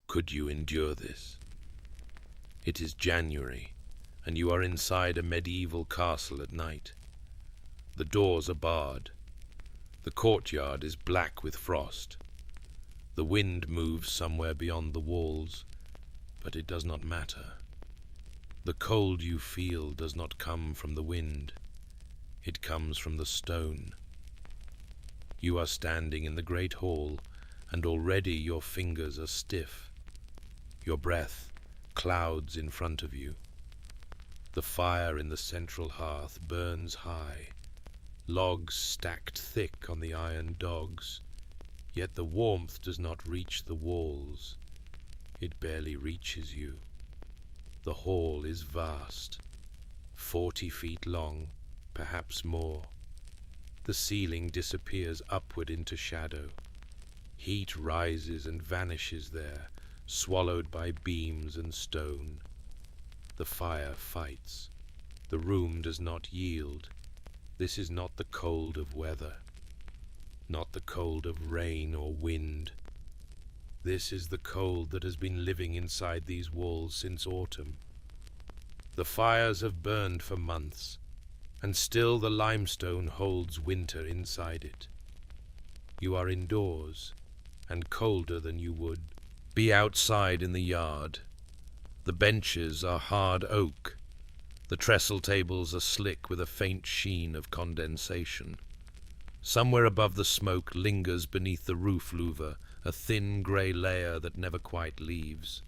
Could you endure this? It is January, and you are inside a medieval castle at night. The doors are barred. The courtyard is black with frost. The wind moves somewhere beyond the walls, but it does not matter. The cold you feel does not come from the wind. It comes from the stone. You are standing in the great hall, and already your fingers are stiff. Your breath clouds in front of you. The fire in the central hearth burns high, logs stacked thick on the iron dogs, yet the warmth does not reach the walls. It barely reaches you. The hall is vast, 40 feet long, perhaps more. The ceiling disappears upward into shadow. Heat rises and vanishes there, swallowed by beams and stone. The fire fights. The room does not yield. This is not the cold of weather, not the cold of rain or wind. This is the cold that has been living inside these walls since autumn. The fires have burned for months, and still the limestone holds winter inside it. You are indoors, and colder than you would be outside in the yard. The benches are hard oak. The trestle tables are slick with a faint sheen of condensation. Somewhere above the smoke lingers beneath the roof louver a thin grey layer that never quite leaves.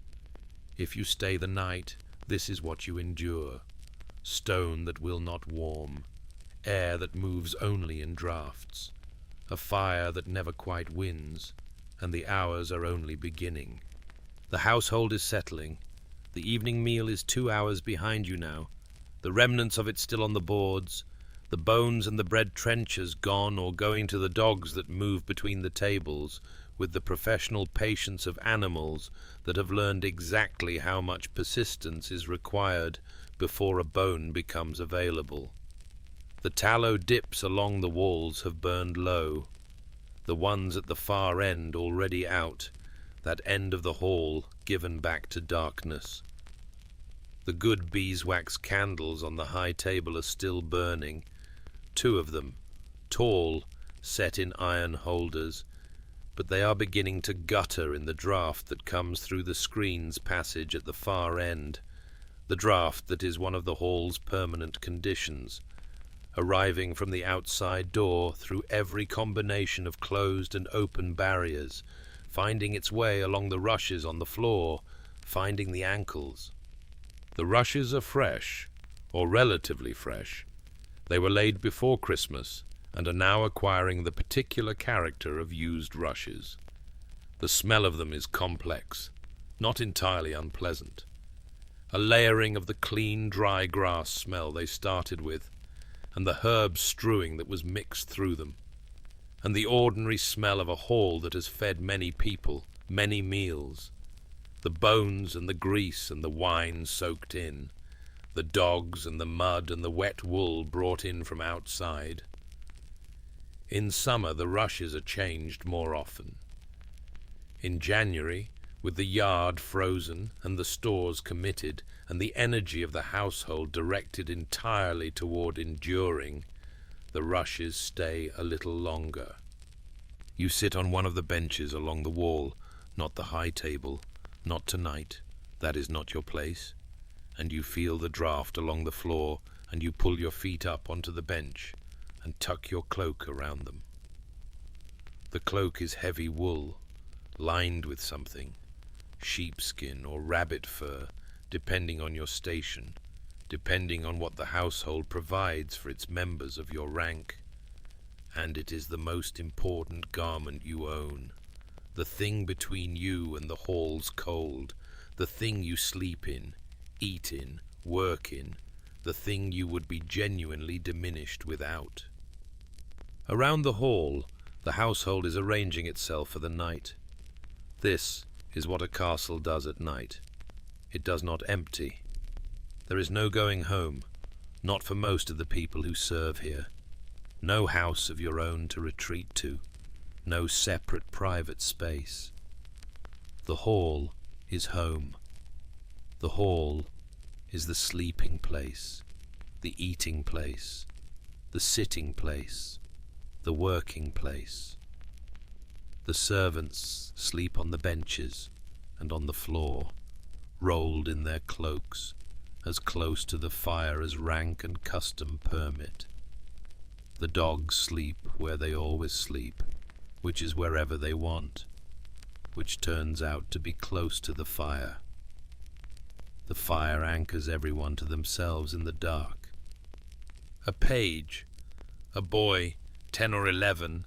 If you stay the night, this is what you endure. Stone that will not warm, air that moves only in draughts, a fire that never quite wins, and the hours are only beginning. The household is settling. The evening meal is 2 hours behind you now, the remnants of it still on the boards, the bones and the bread trenchers gone or going to the dogs that move between the tables, with the professional patience of animals that have learned exactly how much persistence is required before a bone becomes available. The tallow dips along the walls have burned low. The ones at the far end already out, that end of the hall given back to darkness. The good beeswax candles on the high table are still burning, 2 of them, tall, set in iron holders, but they are beginning to gutter in the draught that comes through the screens passage at the far end, the draught that is one of the hall's permanent conditions, arriving from the outside door through every combination of closed and open barriers, finding its way along the rushes on the floor, finding the ankles. The rushes are fresh, or relatively fresh. They were laid before Christmas, and are now acquiring the particular character of used rushes. The smell of them is complex, not entirely unpleasant. A layering of the clean, dry grass smell they started with, and the herb strewing that was mixed through them, and the ordinary smell of a hall that has fed many people, many meals, the bones and the grease and the wine soaked in, the dogs and the mud and the wet wool brought in from outside. In summer the rushes are changed more often. In January, with the yard frozen and the stores committed and the energy of the household directed entirely toward enduring, the rushes stay a little longer. You sit on one of the benches along the wall, not the high table, not tonight, that is not your place, and you feel the draught along the floor, and you pull your feet up onto the bench and tuck your cloak around them. The cloak is heavy wool, lined with something, sheepskin or rabbit fur, depending on your station, depending on what the household provides for its members of your rank. And it is the most important garment you own, the thing between you and the hall's cold, the thing you sleep in, eat in, work in, the thing you would be genuinely diminished without. Around the hall, the household is arranging itself for the night. This is what a castle does at night. It does not empty. There is no going home, not for most of the people who serve here. No house of your own to retreat to, no separate private space. The hall is home. The hall is the sleeping place, the eating place, the sitting place, the working place. The servants sleep on the benches and on the floor, rolled in their cloaks, as close to the fire as rank and custom permit. The dogs sleep where they always sleep, which is wherever they want, which turns out to be close to the fire. The fire anchors everyone to themselves in the dark. A page, a boy, 10 or 11,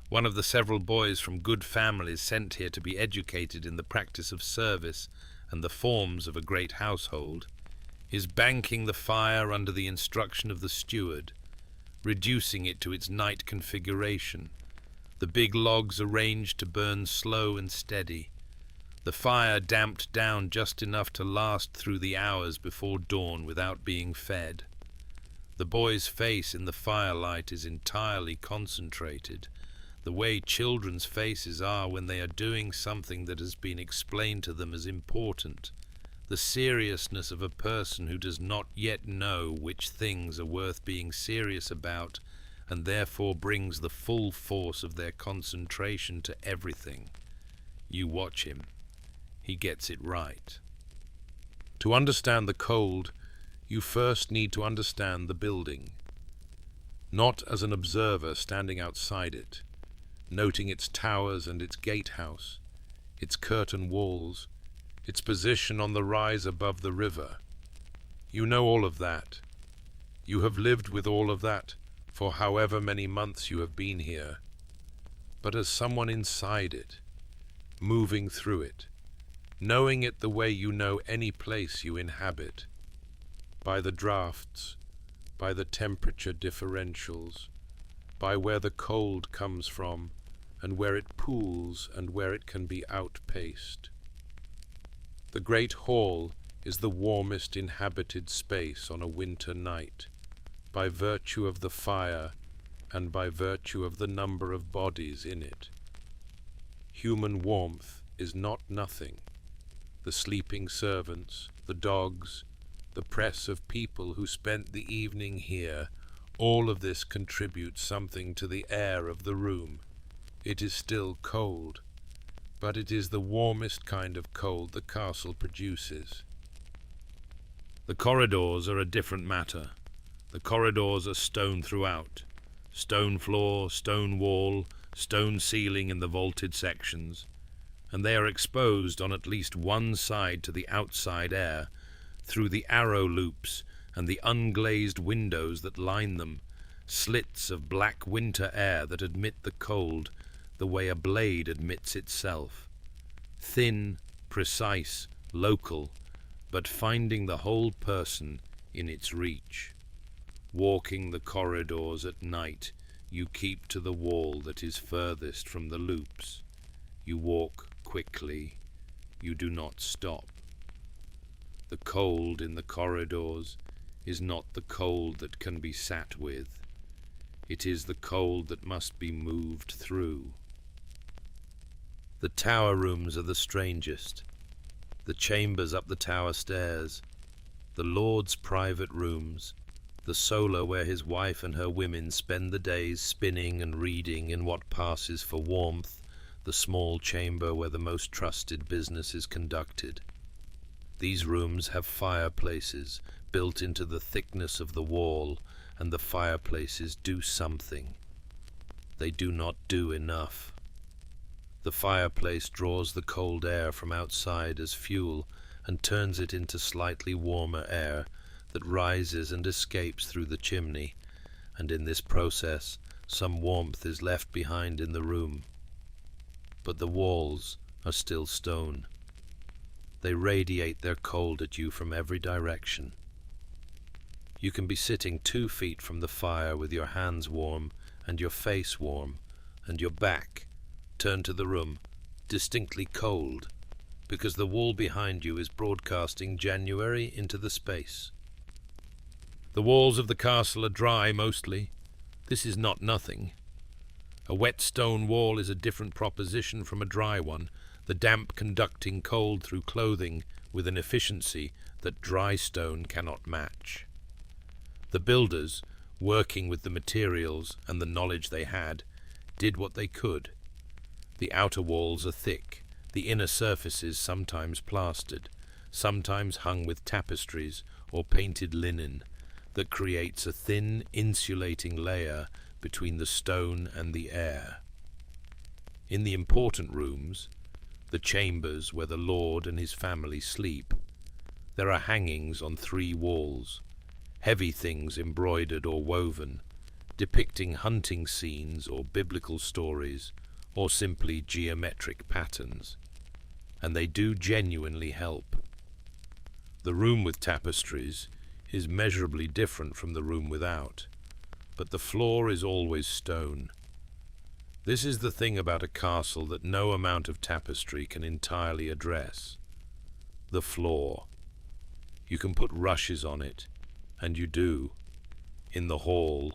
one of the several boys from good families sent here to be educated in the practice of service and the forms of a great household, is banking the fire under the instruction of the steward, reducing it to its night configuration, the big logs arranged to burn slow and steady, the fire damped down just enough to last through the hours before dawn without being fed. The boy's face in the firelight is entirely concentrated, the way children's faces are when they are doing something that has been explained to them as important, the seriousness of a person who does not yet know which things are worth being serious about, and therefore brings the full force of their concentration to everything. You watch him. He gets it right. To understand the cold, you first need to understand the building. Not as an observer standing outside it, noting its towers and its gatehouse, its curtain walls, its position on the rise above the river. You know all of that. You have lived with all of that for however many months you have been here. But as someone inside it, moving through it, knowing it the way you know any place you inhabit, by the drafts, by the temperature differentials, by where the cold comes from, and where it pools and where it can be outpaced. The great hall is the warmest inhabited space on a winter night, by virtue of the fire and by virtue of the number of bodies in it. Human warmth is not nothing. The sleeping servants, the dogs, the press of people who spent the evening here, all of this contributes something to the air of the room. It is still cold, but it is the warmest kind of cold the castle produces. The corridors are a different matter. The corridors are stone throughout. Stone floor, stone wall, stone ceiling in the vaulted sections, and they are exposed on at least one side to the outside air, through the arrow loops and the unglazed windows that line them, slits of black winter air that admit the cold the way a blade admits itself. Thin, precise, local, but finding the whole person in its reach. Walking the corridors at night, you keep to the wall that is furthest from the loops. You walk quickly. You do not stop. The cold in the corridors is not the cold that can be sat with. It is the cold that must be moved through. The tower rooms are the strangest. The chambers up the tower stairs, the Lord's private rooms, the solar where his wife and her women spend the days spinning and reading in what passes for warmth, the small chamber where the most trusted business is conducted. These rooms have fireplaces built into the thickness of the wall, and the fireplaces do something. They do not do enough. The fireplace draws the cold air from outside as fuel and turns it into slightly warmer air that rises and escapes through the chimney, and in this process some warmth is left behind in the room. But the walls are still stone. They radiate their cold at you from every direction. You can be sitting 2 feet from the fire with your hands warm and your face warm and your back turned to the room, distinctly cold, because the wall behind you is broadcasting January into the space. The walls of the castle are dry mostly. This is not nothing. A wet stone wall is a different proposition from a dry one. the damp conducting cold through clothing with an efficiency that dry stone cannot match. The builders, working with the materials and the knowledge they had, did what they could. The outer walls are thick, the inner surfaces sometimes plastered, sometimes hung with tapestries or painted linen that creates a thin insulating layer between the stone and the air. In the important rooms, the chambers where the Lord and his family sleep, there are hangings on 3 walls, heavy things embroidered or woven, depicting hunting scenes or biblical stories, or simply geometric patterns, and they do genuinely help. The room with tapestries is measurably different from the room without, but the floor is always stone. This is the thing about a castle that no amount of tapestry can entirely address. The floor. You can put rushes on it, and you do. In the hall,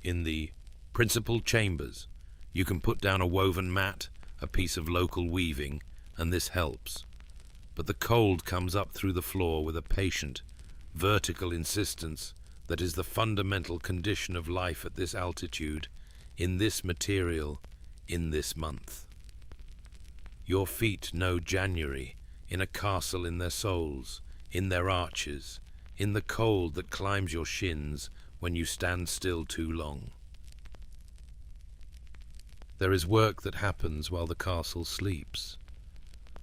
in the principal chambers, you can put down a woven mat, a piece of local weaving, and this helps. But the cold comes up through the floor with a patient, vertical insistence that is the fundamental condition of life at this altitude, in this material, in this month. Your feet know January in a castle in their soles, in their arches, in the cold that climbs your shins when you stand still too long. There is work that happens while the castle sleeps.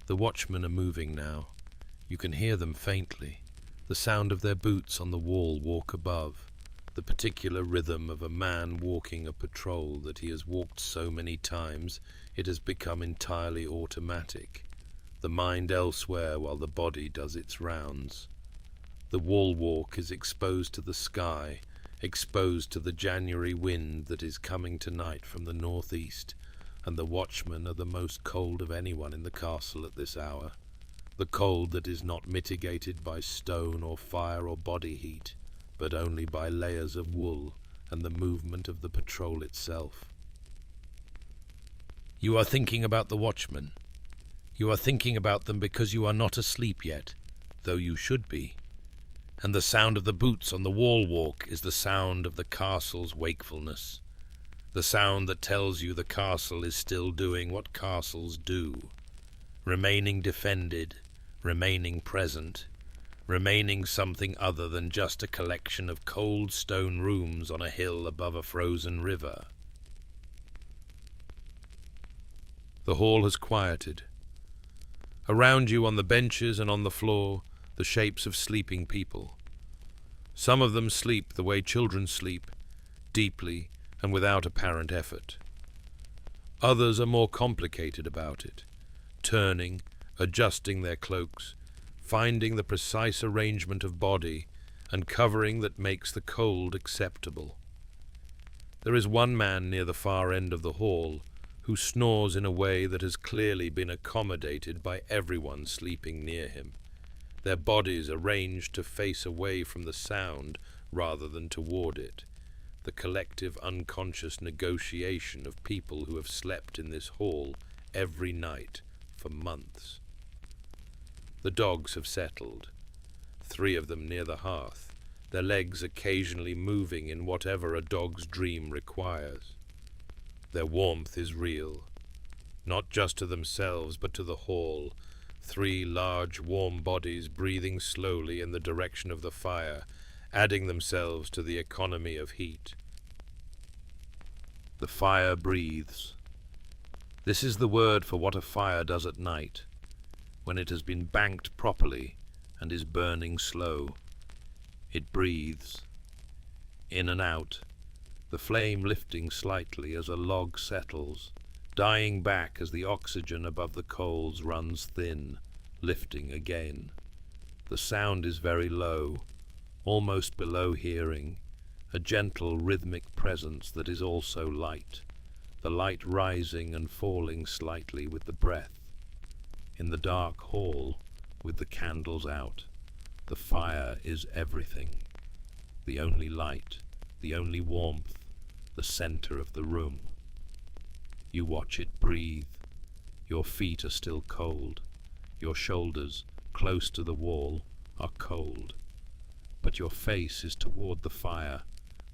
The watchmen are moving now. You can hear them faintly, the sound of their boots on the wall walk above, the particular rhythm of a man walking a patrol that he has walked so many times it has become entirely automatic, the mind elsewhere while the body does its rounds. The wall walk is exposed to the sky, exposed to the January wind that is coming tonight from the northeast, and the watchmen are the most cold of anyone in the castle at this hour, the cold that is not mitigated by stone or fire or body heat, but only by layers of wool and the movement of the patrol itself. You are thinking about the watchmen. You are thinking about them because you are not asleep yet, though you should be. And the sound of the boots on the wall walk is the sound of the castle's wakefulness, the sound that tells you the castle is still doing what castles do, remaining defended, remaining present, remaining something other than just a collection of cold stone rooms on a hill above a frozen river. The hall has quieted. Around you on the benches and on the floor, the shapes of sleeping people. Some of them sleep the way children sleep, deeply and without apparent effort. Others are more complicated about it, turning, adjusting their cloaks, finding the precise arrangement of body and covering that makes the cold acceptable. There is one man near the far end of the hall who snores in a way that has clearly been accommodated by everyone sleeping near him, their bodies arranged to face away from the sound rather than toward it, the collective unconscious negotiation of people who have slept in this hall every night for months. The dogs have settled, 3 of them near the hearth, their legs occasionally moving in whatever a dog's dream requires. Their warmth is real, not just to themselves but to the hall, 3 large warm bodies breathing slowly in the direction of the fire, adding themselves to the economy of heat. The fire breathes. This is the word for what a fire does at night, when it has been banked properly and is burning slow. It breathes, in and out, the flame lifting slightly as a log settles, dying back as the oxygen above the coals runs thin, lifting again. The sound is very low, almost below hearing, a gentle rhythmic presence that is also light, the light rising and falling slightly with the breath. In the dark hall, with the candles out, the fire is everything, the only light, the only warmth, the center of the room. You watch it breathe, Your feet are still cold. Your shoulders, close to the wall, are cold. But your face is toward the fire,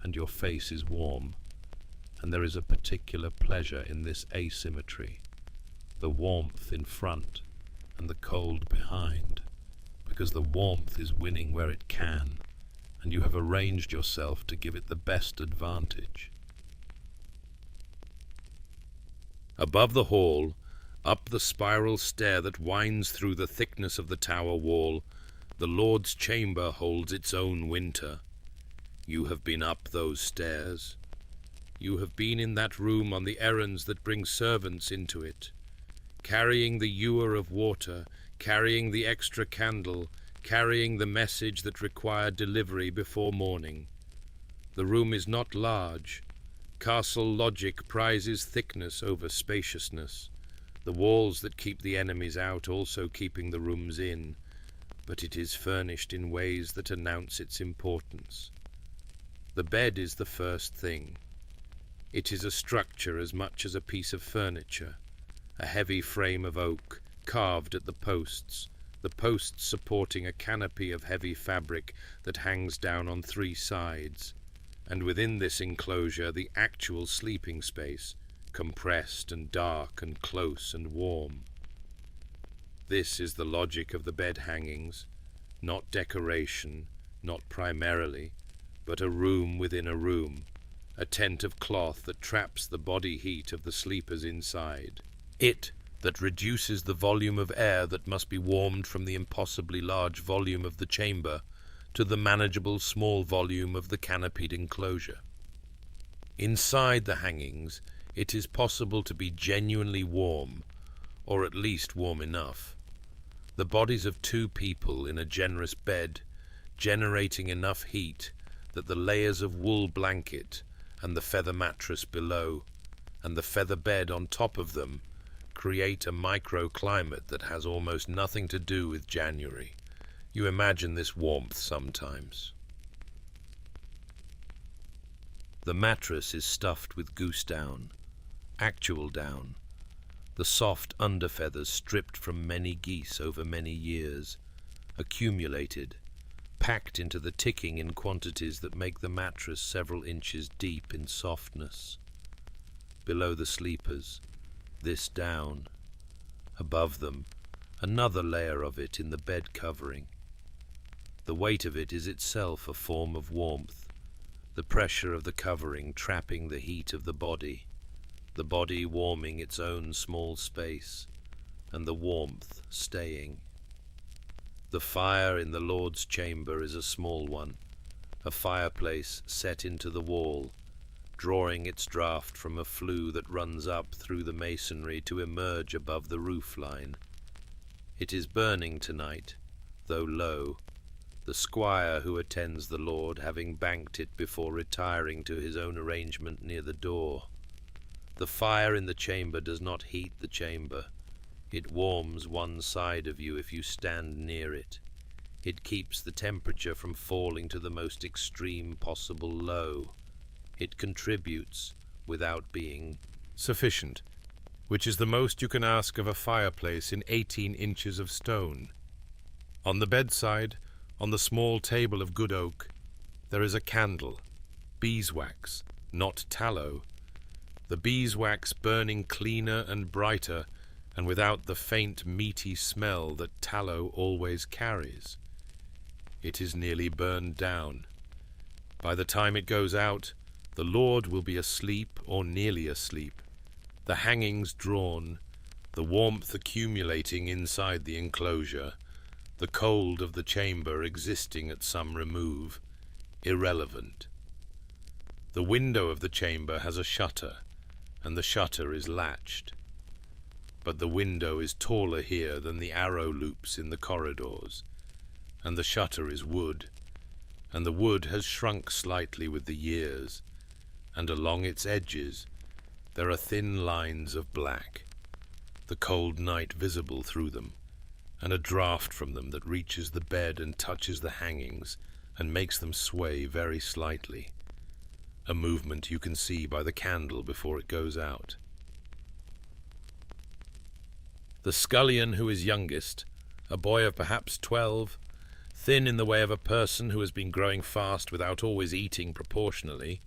and your face is warm. And there is a particular pleasure in this asymmetry, the warmth in front and the cold behind, because the warmth is winning where it can, and you have arranged yourself to give it the best advantage. Above the hall, up the spiral stair that winds through the thickness of the tower wall, the Lord's chamber holds its own winter. You have been up those stairs. You have been in that room on the errands that bring servants into it, carrying the ewer of water, carrying the extra candle, carrying the message that required delivery before morning. The room is not large. Castle logic prizes thickness over spaciousness, the walls that keep the enemies out also keeping the rooms in, but it is furnished in ways that announce its importance. The bed is the first thing. It is a structure as much as a piece of furniture, a heavy frame of oak, carved at the posts supporting a canopy of heavy fabric that hangs down on three sides, and within this enclosure the actual sleeping space, compressed and dark and close and warm. This is the logic of the bed hangings, not decoration, not primarily, but a room within a room, a tent of cloth that traps the body heat of the sleepers inside. It that reduces the volume of air that must be warmed from the impossibly large volume of the chamber to the manageable small volume of the canopied enclosure. Inside the hangings, it is possible to be genuinely warm, or at least warm enough. The bodies of two people in a generous bed, generating enough heat that the layers of wool blanket and the feather mattress below, and the feather bed on top of them, create a microclimate that has almost nothing to do with January. You imagine this warmth sometimes. The mattress is stuffed with goose down, actual down, the soft underfeathers stripped from many geese over many years, accumulated, packed into the ticking in quantities that make the mattress several inches deep in softness. Below the sleepers, this down. Above them, another layer of it in the bed covering. The weight of it is itself a form of warmth, the pressure of the covering trapping the heat of the body warming its own small space, and the warmth staying. The fire in the Lord's chamber is a small one, a fireplace set into the wall, drawing its draught from a flue that runs up through the masonry to emerge above the roof line. It is burning tonight, though low, the squire who attends the Lord having banked it before retiring to his own arrangement near the door. The fire in the chamber does not heat the chamber. It warms one side of you if you stand near it. It keeps the temperature from falling to the most extreme possible low. It contributes without being sufficient, which is the most you can ask of a fireplace in 18 inches of stone. On the bedside, on the small table of good oak, there is a candle, beeswax, not tallow, the beeswax burning cleaner and brighter and without the faint meaty smell that tallow always carries. It is nearly burned down. By the time it goes out, the Lord will be asleep or nearly asleep, the hangings drawn, the warmth accumulating inside the enclosure, the cold of the chamber existing at some remove, irrelevant. The window of the chamber has a shutter, and the shutter is latched. But the window is taller here than the arrow loops in the corridors, and the shutter is wood, and the wood has shrunk slightly with the years, and along its edges there are thin lines of black, the cold night visible through them, and a draught from them that reaches the bed and touches the hangings and makes them sway very slightly, a movement you can see by the candle before it goes out. The scullion who is youngest, a boy of perhaps 12, thin in the way of a person who has been growing fast without always eating proportionally,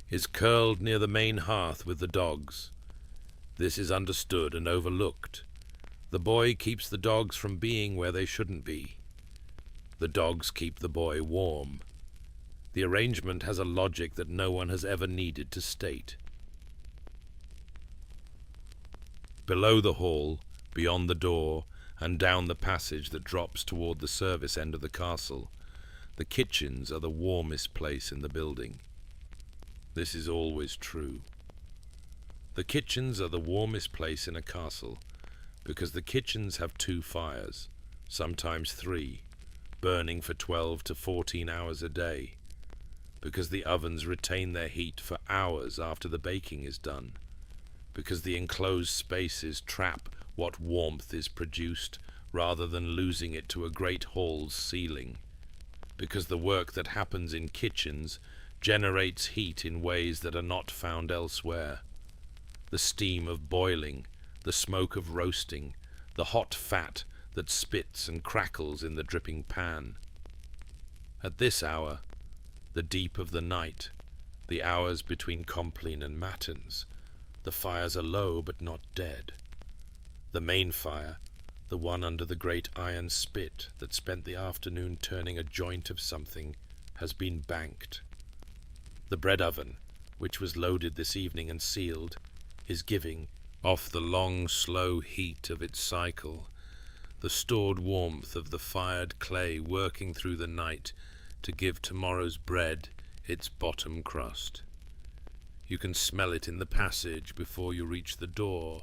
is curled near the main hearth with the dogs. This is understood and overlooked. The boy keeps the dogs from being where they shouldn't be. The dogs keep the boy warm. The arrangement has a logic that no one has ever needed to state. Below the hall, beyond the door, and down the passage that drops toward the service end of the castle, the kitchens are the warmest place in the building. This is always true. The kitchens are the warmest place in a castle because the kitchens have 2 fires, sometimes 3, burning for 12 to 14 hours a day, because the ovens retain their heat for hours after the baking is done, because the enclosed spaces trap what warmth is produced rather than losing it to a great hall's ceiling, because the work that happens in kitchens generates heat in ways that are not found elsewhere. The steam of boiling, the smoke of roasting, the hot fat that spits and crackles in the dripping pan. At this hour, the deep of the night, the hours between compline and matins, the fires are low but not dead. The main fire, the one under the great iron spit that spent the afternoon turning a joint of something, has been banked. The bread oven, which was loaded this evening and sealed, is giving, off the long, slow heat of its cycle, the stored warmth of the fired clay working through the night to give tomorrow's bread its bottom crust. You can smell it in the passage before you reach the door,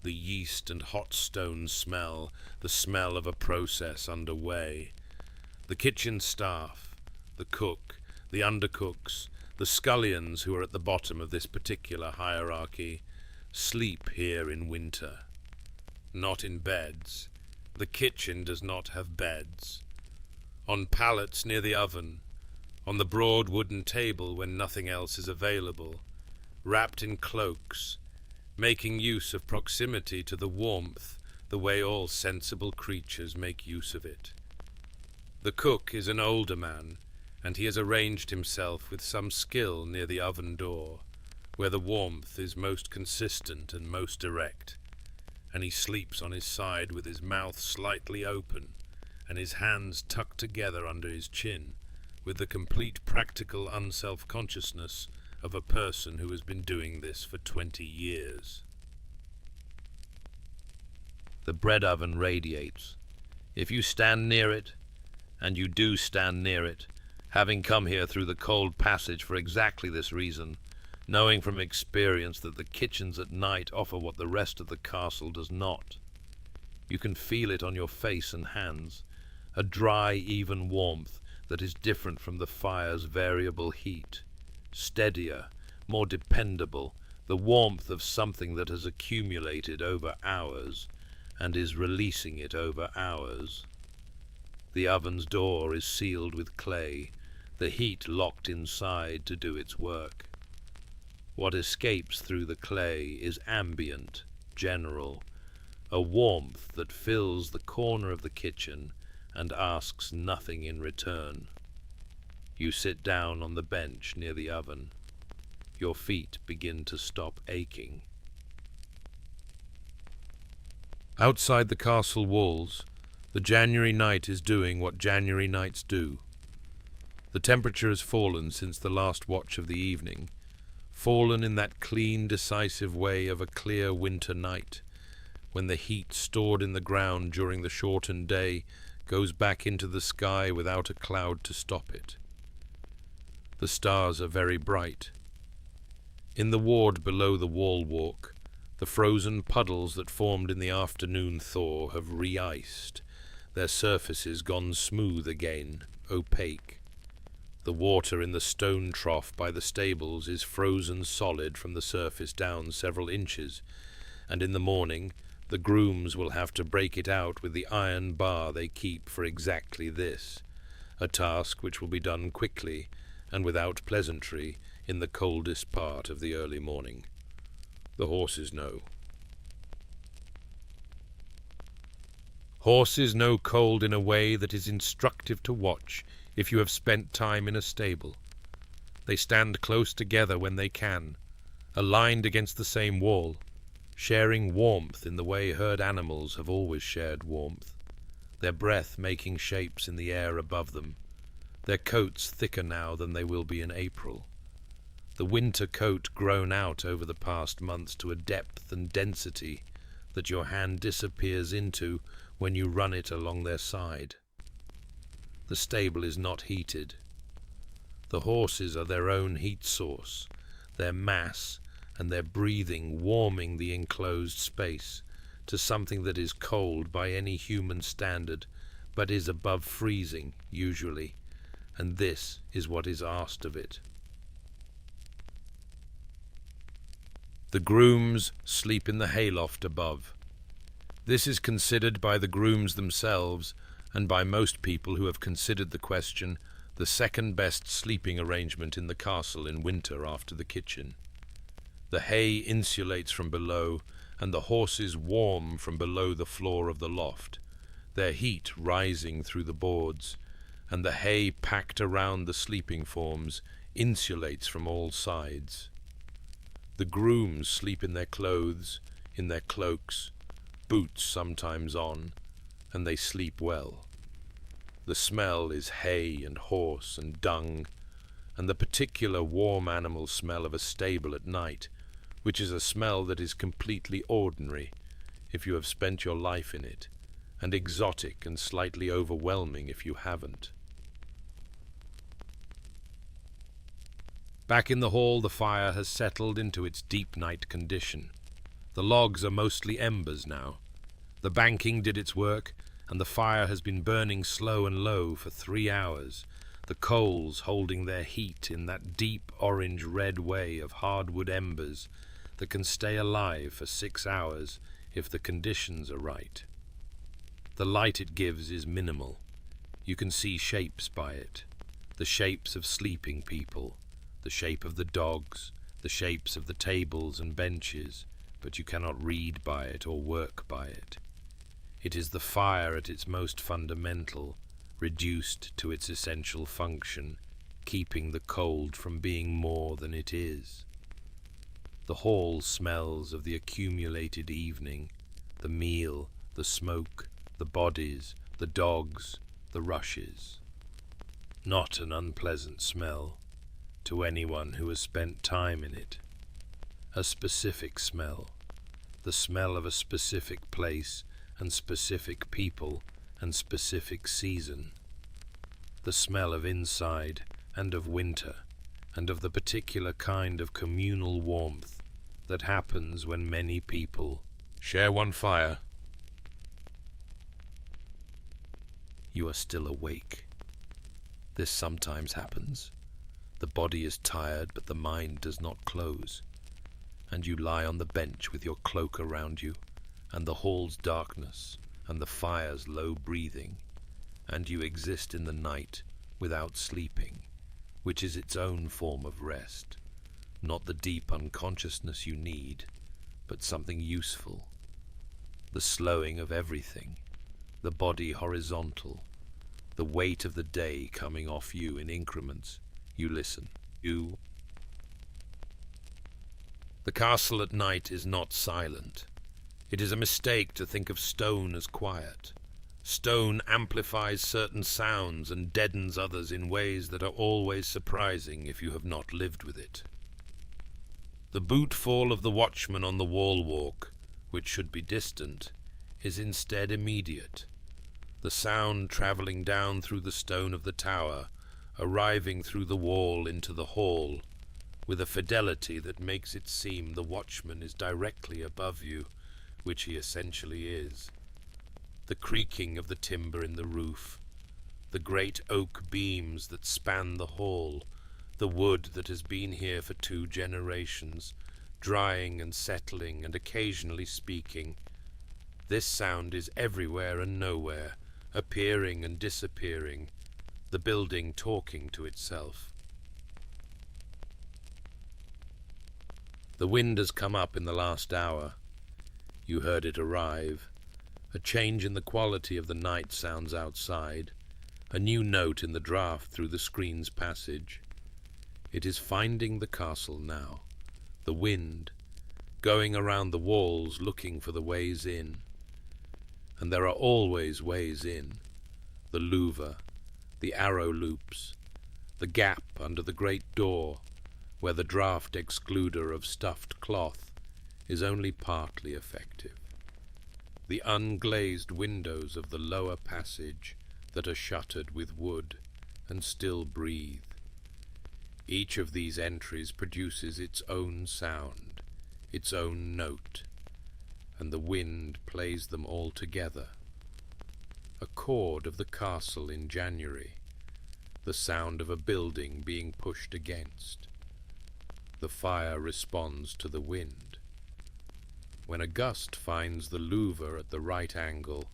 the yeast and hot stone smell, the smell of a process underway. The kitchen staff, the cook, the undercooks, the scullions who are at the bottom of this particular hierarchy, sleep here in winter. Not in beds. The kitchen does not have beds. On pallets near the oven, on the broad wooden table when nothing else is available, wrapped in cloaks, making use of proximity to the warmth the way all sensible creatures make use of it. The cook is an older man, and he has arranged himself with some skill near the oven door, where the warmth is most consistent and most direct, and he sleeps on his side with his mouth slightly open and his hands tucked together under his chin, with the complete practical unself-consciousness of a person who has been doing this for 20 years. The bread oven radiates. If you stand near it, and you do stand near it, having come here through the cold passage for exactly this reason, knowing from experience that the kitchens at night offer what the rest of the castle does not, you can feel it on your face and hands, a dry, even warmth that is different from the fire's variable heat, steadier, more dependable, the warmth of something that has accumulated over hours and is releasing it over hours. The oven's door is sealed with clay, the heat locked inside to do its work. What escapes through the clay is ambient, general, a warmth that fills the corner of the kitchen and asks nothing in return. You sit down on the bench near the oven. Your feet begin to stop aching. Outside the castle walls, the January night is doing what January nights do. The temperature has fallen since the last watch of the evening, fallen in that clean, decisive way of a clear winter night, when the heat stored in the ground during the shortened day goes back into the sky without a cloud to stop it. The stars are very bright. In the ward below the wall walk, the frozen puddles that formed in the afternoon thaw have re-iced, their surfaces gone smooth again, opaque. The water in the stone trough by the stables is frozen solid from the surface down several inches, and in the morning the grooms will have to break it out with the iron bar they keep for exactly this, a task which will be done quickly and without pleasantry in the coldest part of the early morning. The horses know. Horses know cold in a way that is instructive to watch if you have spent time in a stable. They stand close together when they can, aligned against the same wall, sharing warmth in the way herd animals have always shared warmth, their breath making shapes in the air above them, their coats thicker now than they will be in April. The winter coat grown out over the past months to a depth and density that your hand disappears into when you run it along their side. The stable is not heated. The horses are their own heat source, their mass and their breathing warming the enclosed space to something that is cold by any human standard, but is above freezing, usually, and this is what is asked of it. The grooms sleep in the hayloft above. This is considered by the grooms themselves, and by most people who have considered the question, the second best sleeping arrangement in the castle in winter after the kitchen. The hay insulates from below, and the horses warm from below the floor of the loft, their heat rising through the boards, and the hay packed around the sleeping forms insulates from all sides. The grooms sleep in their clothes, in their cloaks, boots sometimes on, and they sleep well. The smell is hay and horse and dung, and the particular warm animal smell of a stable at night, which is a smell that is completely ordinary if you have spent your life in it, and exotic and slightly overwhelming if you haven't. Back in the hall, the fire has settled into its deep night condition. The logs are mostly embers now. The banking did its work, and the fire has been burning slow and low for 3 hours, the coals holding their heat in that deep orange-red way of hardwood embers that can stay alive for 6 hours if the conditions are right. The light it gives is minimal. You can see shapes by it, the shapes of sleeping people, the shape of the dogs, the shapes of the tables and benches, but you cannot read by it or work by it. It is the fire at its most fundamental, reduced to its essential function, keeping the cold from being more than it is. The hall smells of the accumulated evening, the meal, the smoke, the bodies, the dogs, the rushes. Not an unpleasant smell to anyone who has spent time in it. A specific smell, the smell of a specific place and specific people and specific season. The smell of inside and of winter and of the particular kind of communal warmth that happens when many people share one fire. You are still awake. This sometimes happens. The body is tired, but the mind does not close, and you lie on the bench with your cloak around you, and the hall's darkness, and the fire's low breathing, and you exist in the night without sleeping, which is its own form of rest, not the deep unconsciousness you need, but something useful, the slowing of everything, the body horizontal, the weight of the day coming off you in increments. You listen. The castle at night is not silent. It is a mistake to think of stone as quiet. Stone amplifies certain sounds and deadens others in ways that are always surprising if you have not lived with it. The bootfall of the watchman on the wall walk, which should be distant, is instead immediate. The sound travelling down through the stone of the tower, arriving through the wall into the hall, with a fidelity that makes it seem the watchman is directly above you, which he essentially is. The creaking of the timber in the roof, the great oak beams that span the hall, the wood that has been here for 2 generations, drying and settling and occasionally speaking. This sound is everywhere and nowhere, appearing and disappearing, the building talking to itself. The wind has come up in the last hour. You heard it arrive. A change in the quality of the night sounds outside, a new note in the draught through the screen's passage. It is finding the castle now, the wind, going around the walls looking for the ways in. And there are always ways in. The louver, the arrow loops, the gap under the great door, where the draught excluder of stuffed cloth is only partly effective. The unglazed windows of the lower passage that are shuttered with wood and still breathe. Each of these entries produces its own sound, its own note, and the wind plays them all together. A chord of the castle in January, the sound of a building being pushed against. The fire responds to the wind. When a gust finds the louver at the right angle,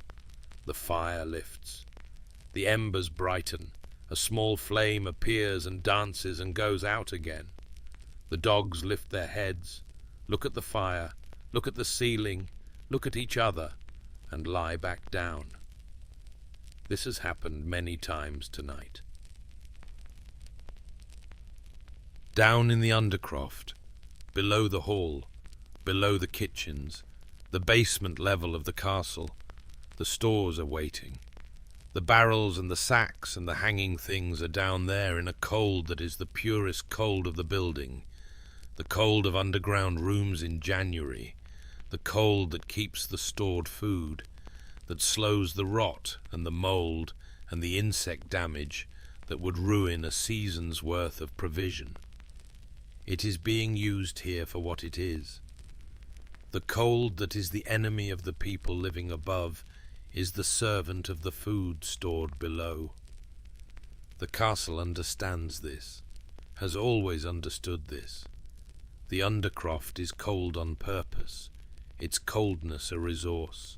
the fire lifts. The embers brighten, a small flame appears and dances and goes out again. The dogs lift their heads, look at the fire, look at the ceiling, look at each other, and lie back down. This has happened many times tonight. Down in the undercroft, below the hall, below the kitchens, the basement level of the castle, the stores are waiting. The barrels and the sacks and the hanging things are down there in a cold that is the purest cold of the building, the cold of underground rooms in January, the cold that keeps the stored food, that slows the rot and the mold and the insect damage that would ruin a season's worth of provision. It is being used here for what it is. The cold that is the enemy of the people living above is the servant of the food stored below. The castle understands this, has always understood this. The undercroft is cold on purpose, its coldness a resource.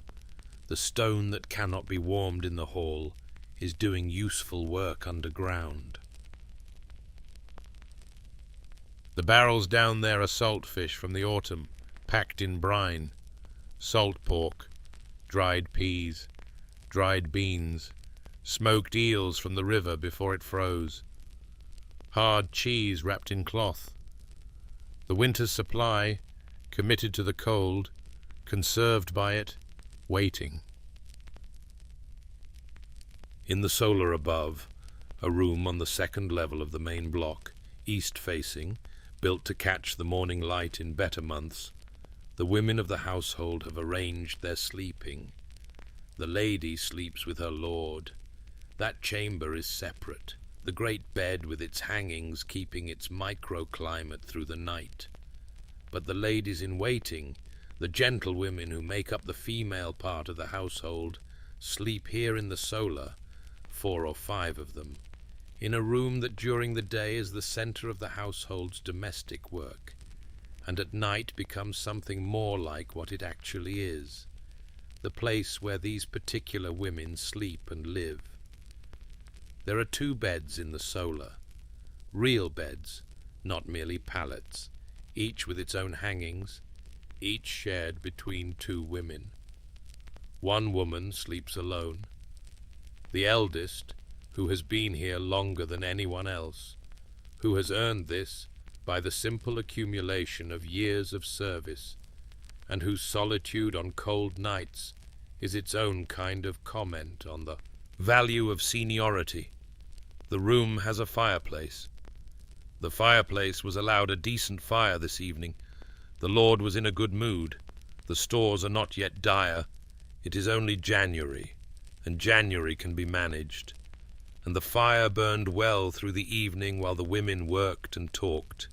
The stone that cannot be warmed in the hall is doing useful work underground. The barrels down there are salt fish from the autumn, packed in brine, salt pork, dried peas, dried beans, smoked eels from the river before it froze, hard cheese wrapped in cloth. The winter's supply, committed to the cold, conserved by it, waiting. In the solar above, a room on the second level of the main block, east-facing, built to catch the morning light in better months, the women of the household have arranged their sleeping. The lady sleeps with her lord. That chamber is separate, the great bed with its hangings keeping its microclimate through the night. But the ladies in waiting, the gentlewomen who make up the female part of the household, sleep here in the solar, 4 or 5 of them, in a room that during the day is the center of the household's domestic work, and at night becomes something more like what it actually is, the place where these particular women sleep and live. There are 2 beds in the solar, real beds, not merely pallets, each with its own hangings, each shared between 2 women. One woman sleeps alone. The eldest, who has been here longer than anyone else, who has earned this by the simple accumulation of years of service, and whose solitude on cold nights is its own kind of comment on the value of seniority. The room has a fireplace. The fireplace was allowed a decent fire this evening. The Lord was in a good mood. The stores are not yet dire. It is only January, and January can be managed. And the fire burned well through the evening while the women worked and talked.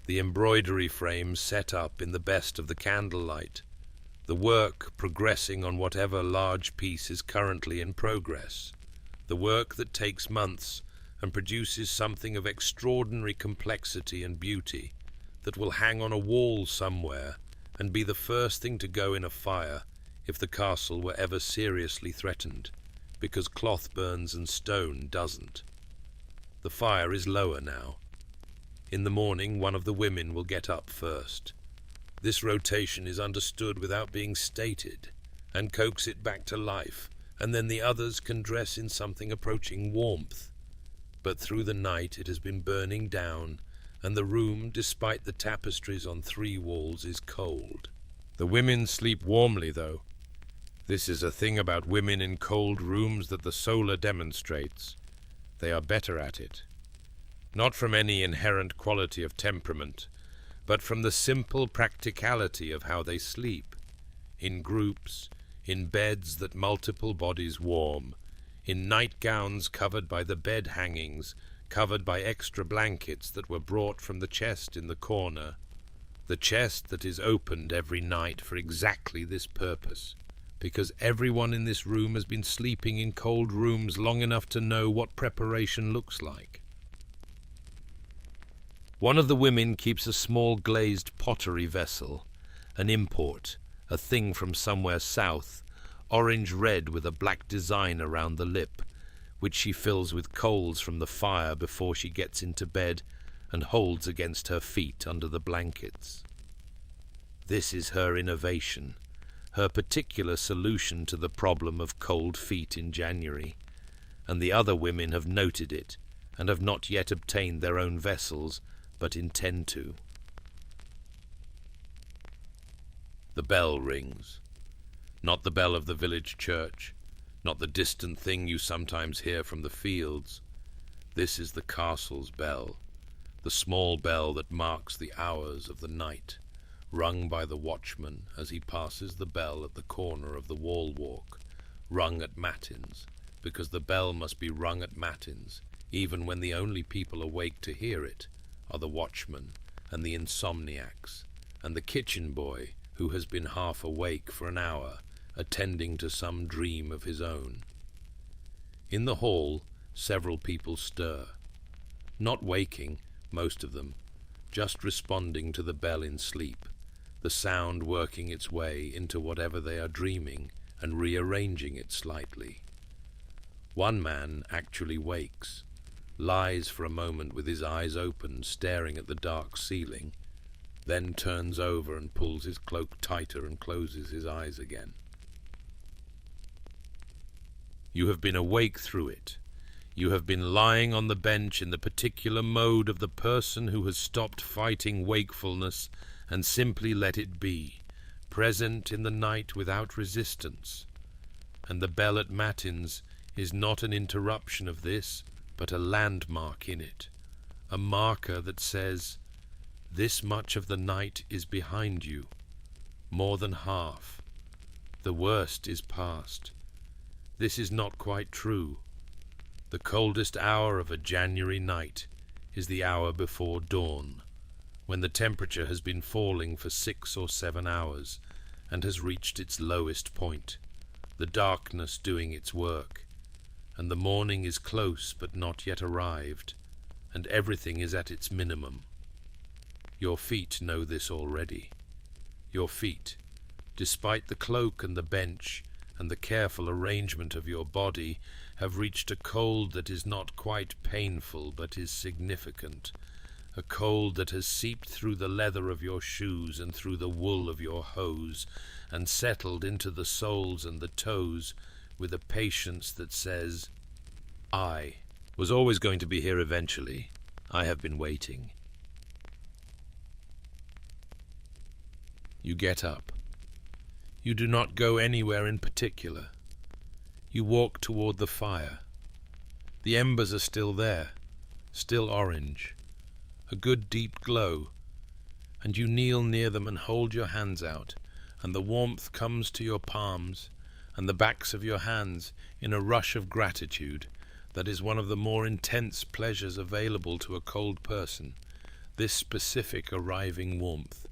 The embroidery frames set up in the best of the candlelight. The work progressing on whatever large piece is currently in progress. The work that takes months and produces something of extraordinary complexity and beauty that will hang on a wall somewhere and be the first thing to go in a fire if the castle were ever seriously threatened, because cloth burns and stone doesn't. The fire is lower now. In the morning, one of the women will get up first. This rotation is understood without being stated, and coax it back to life, and then the others can dress in something approaching warmth. But through the night it has been burning down, and the room, despite the tapestries on 3 walls, is cold. The women sleep warmly, though. This is a thing about women in cold rooms that the solar demonstrates. They are better at it. Not from any inherent quality of temperament, but from the simple practicality of how they sleep. In groups, in beds that multiple bodies warm, in nightgowns covered by the bed hangings, covered by extra blankets that were brought from the chest in the corner, the chest that is opened every night for exactly this purpose, because everyone in this room has been sleeping in cold rooms long enough to know what preparation looks like. One of the women keeps a small glazed pottery vessel, an import, a thing from somewhere south, orange-red with a black design around the lip, which she fills with coals from the fire before she gets into bed and holds against her feet under the blankets. This is her innovation, her particular solution to the problem of cold feet in January, and the other women have noted it and have not yet obtained their own vessels, but intend to. The bell rings. Not the bell of the village church, not the distant thing you sometimes hear from the fields. This is the castle's bell, the small bell that marks the hours of the night, rung by the watchman as he passes the bell at the corner of the wall walk, rung at matins, because the bell must be rung at matins, even when the only people awake to hear it are the watchman and the insomniacs, and the kitchen boy who has been half awake for an hour, attending to some dream of his own. In the hall, several people stir, not waking, most of them, just responding to the bell in sleep, the sound working its way into whatever they are dreaming and rearranging it slightly. One man actually wakes, lies for a moment with his eyes open, staring at the dark ceiling, then turns over and pulls his cloak tighter and closes his eyes again. You have been awake through it. You have been lying on the bench in the particular mode of the person who has stopped fighting wakefulness and simply let it be, present in the night without resistance. And the bell at matins is not an interruption of this, but a landmark in it, a marker that says, this much of the night is behind you, more than half. The worst is past. This is not quite true. The coldest hour of a January night is the hour before dawn, when the temperature has been falling for 6 or 7 hours and has reached its lowest point, the darkness doing its work, and the morning is close but not yet arrived, and everything is at its minimum. Your feet know this already. Your feet, despite the cloak and the bench and the careful arrangement of your body, have reached a cold that is not quite painful but is significant, a cold that has seeped through the leather of your shoes and through the wool of your hose and settled into the soles and the toes with a patience that says, I was always going to be here eventually. I have been waiting. You get up. You do not go anywhere in particular. You walk toward the fire. The embers are still there, still orange, a good deep glow, and you kneel near them and hold your hands out, and the warmth comes to your palms and the backs of your hands in a rush of gratitude that is one of the more intense pleasures available to a cold person, this specific arriving warmth,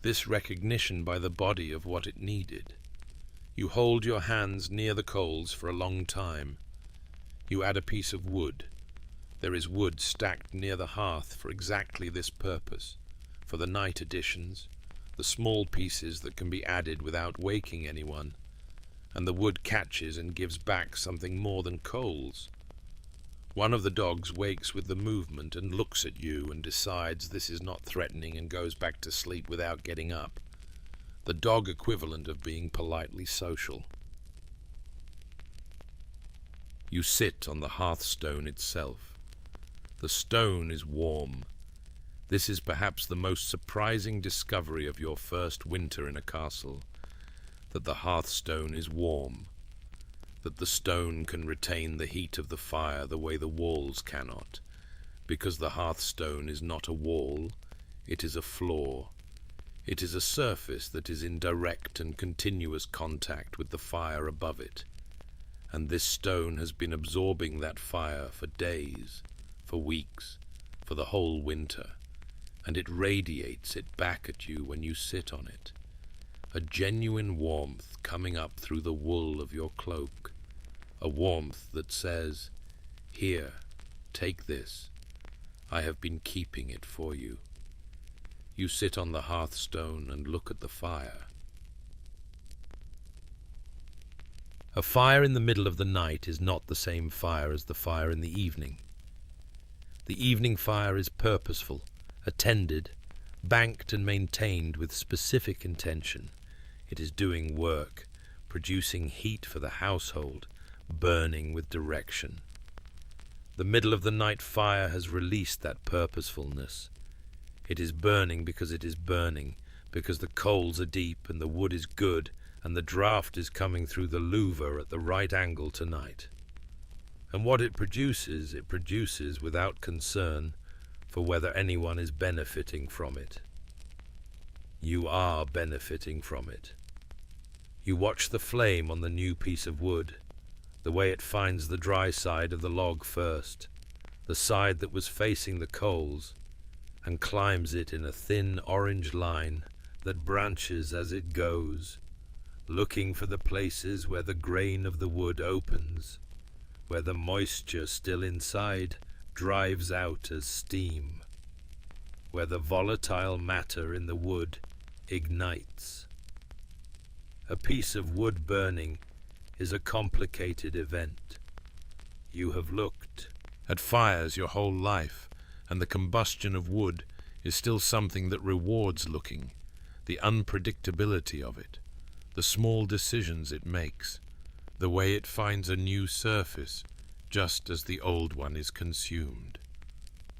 this recognition by the body of what it needed. You hold your hands near the coals for a long time. You add a piece of wood. There is wood stacked near the hearth for exactly this purpose, for the night additions, the small pieces that can be added without waking anyone, and the wood catches and gives back something more than coals. One of the dogs wakes with the movement and looks at you and decides this is not threatening and goes back to sleep without getting up. the dog equivalent of being politely social. You sit on the hearthstone itself. The stone is warm. This is perhaps the most surprising discovery of your first winter in a castle, that the hearthstone is warm, that the stone can retain the heat of the fire the way the walls cannot, because the hearthstone is not a wall, it is a floor. It is a surface that is in direct and continuous contact with the fire above it, and this stone has been absorbing that fire for days, for weeks, for the whole winter, and it radiates it back at you when you sit on it. A genuine warmth coming up through the wool of your cloak, a warmth that says, "Here, take this. I have been keeping it for you." You sit on the hearthstone and look at the fire. A fire in the middle of the night is not the same fire as the fire in the evening. The evening fire is purposeful, attended, banked and maintained with specific intention. It is doing work, producing heat for the household, burning with direction. The middle of the night fire has released that purposefulness. It is burning because it is burning, because the coals are deep and the wood is good and the draught is coming through the louver at the right angle tonight. And what it produces without concern for whether anyone is benefiting from it. You are benefiting from it. You watch the flame on the new piece of wood, the way it finds the dry side of the log first, the side that was facing the coals, and climbs it in a thin orange line that branches as it goes, looking for the places where the grain of the wood opens, where the moisture still inside drives out as steam, where the volatile matter in the wood ignites. A piece of wood burning is a complicated event. You have looked at fires your whole life, and the combustion of wood is still something that rewards looking, the unpredictability of it, the small decisions it makes, the way it finds a new surface just as the old one is consumed.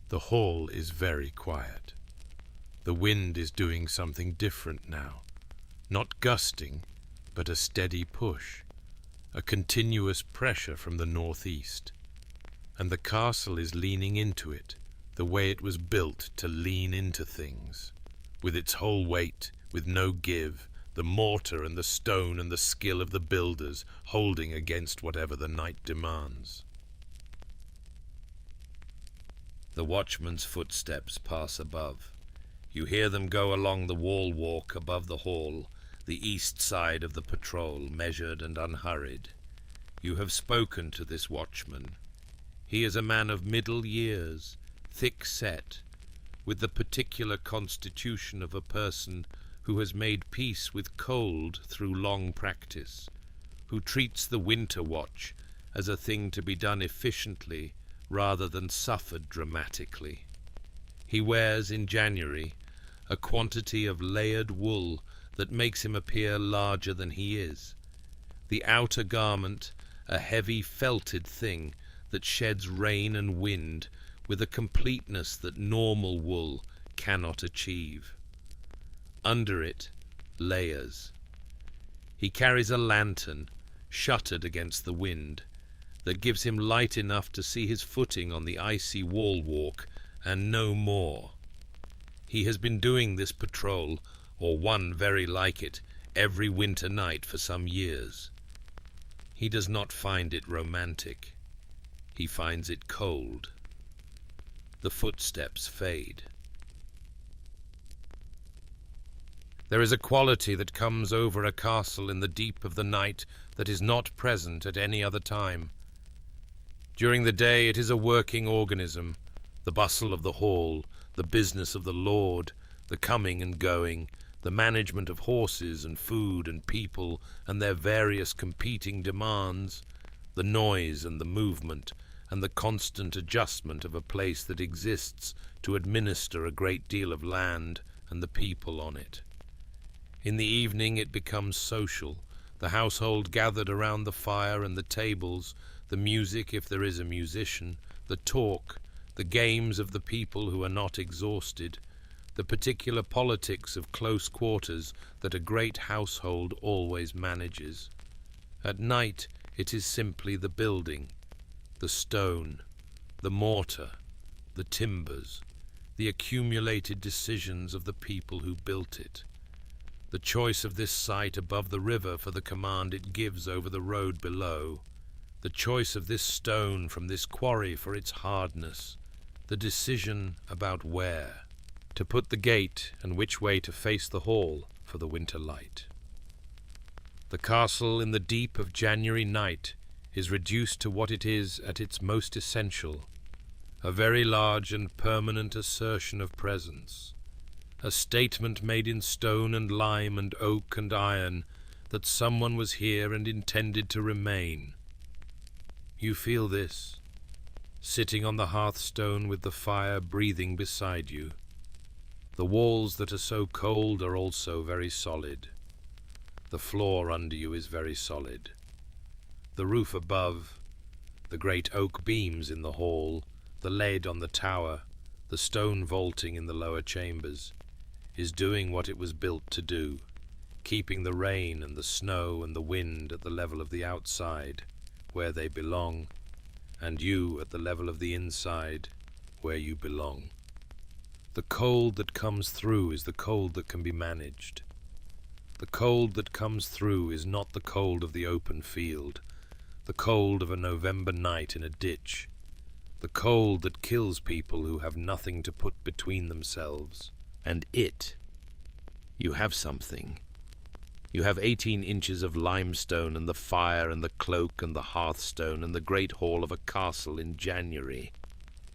The hall is very quiet. The wind is doing something different now, not gusting, but a steady push, a continuous pressure from the northeast, and the castle is leaning into it, the way it was built to lean into things, with its whole weight, with no give, the mortar and the stone and the skill of the builders holding against whatever the night demands. The watchman's footsteps pass above. You hear them go along the wall walk above the hall, the east side of the patrol, measured and unhurried. You have spoken to this watchman. He is a man of middle years, thick-set, with the particular constitution of a person who has made peace with cold through long practice, who treats the winter watch as a thing to be done efficiently rather than suffered dramatically. He wears in January a quantity of layered wool that makes him appear larger than he is. The outer garment, a heavy felted thing that sheds rain and wind with a completeness that normal wool cannot achieve. Under it, layers. He carries a lantern, shuttered against the wind, that gives him light enough to see his footing on the icy wall walk, and no more. He has been doing this patrol, or one very like it, every winter night for some years. He does not find it romantic. He finds it cold. The footsteps fade. There is a quality that comes over a castle in the deep of the night that is not present at any other time. During the day it is a working organism, the bustle of the hall, the business of the lord, the coming and going, the management of horses and food and people and their various competing demands, the noise and the movement, and the constant adjustment of a place that exists to administer a great deal of land and the people on it. In the evening it becomes social, the household gathered around the fire and the tables, the music if there is a musician, the talk, the games of the people who are not exhausted, the particular politics of close quarters that a great household always manages. At night it is simply the building, the stone, the mortar, the timbers, the accumulated decisions of the people who built it. The choice of this site above the river for the command it gives over the road below, the choice of this stone from this quarry for its hardness, the decision about where to put the gate and which way to face the hall for the winter light. The castle in the deep of January night is reduced to what it is at its most essential, a very large and permanent assertion of presence, a statement made in stone and lime and oak and iron that someone was here and intended to remain. You feel this, sitting on the hearthstone with the fire breathing beside you. The walls that are so cold are also very solid. The floor under you is very solid. The roof above, the great oak beams in the hall, the lead on the tower, the stone vaulting in the lower chambers, is doing what it was built to do, keeping the rain and the snow and the wind at the level of the outside, where they belong, and you at the level of the inside, where you belong. The cold that comes through is the cold that can be managed. The cold that comes through is not the cold of the open field, the cold of a November night in a ditch, the cold that kills people who have nothing to put between themselves and it. You have something. You have 18 inches of limestone and the fire and the cloak and the hearthstone and the great hall of a castle in January.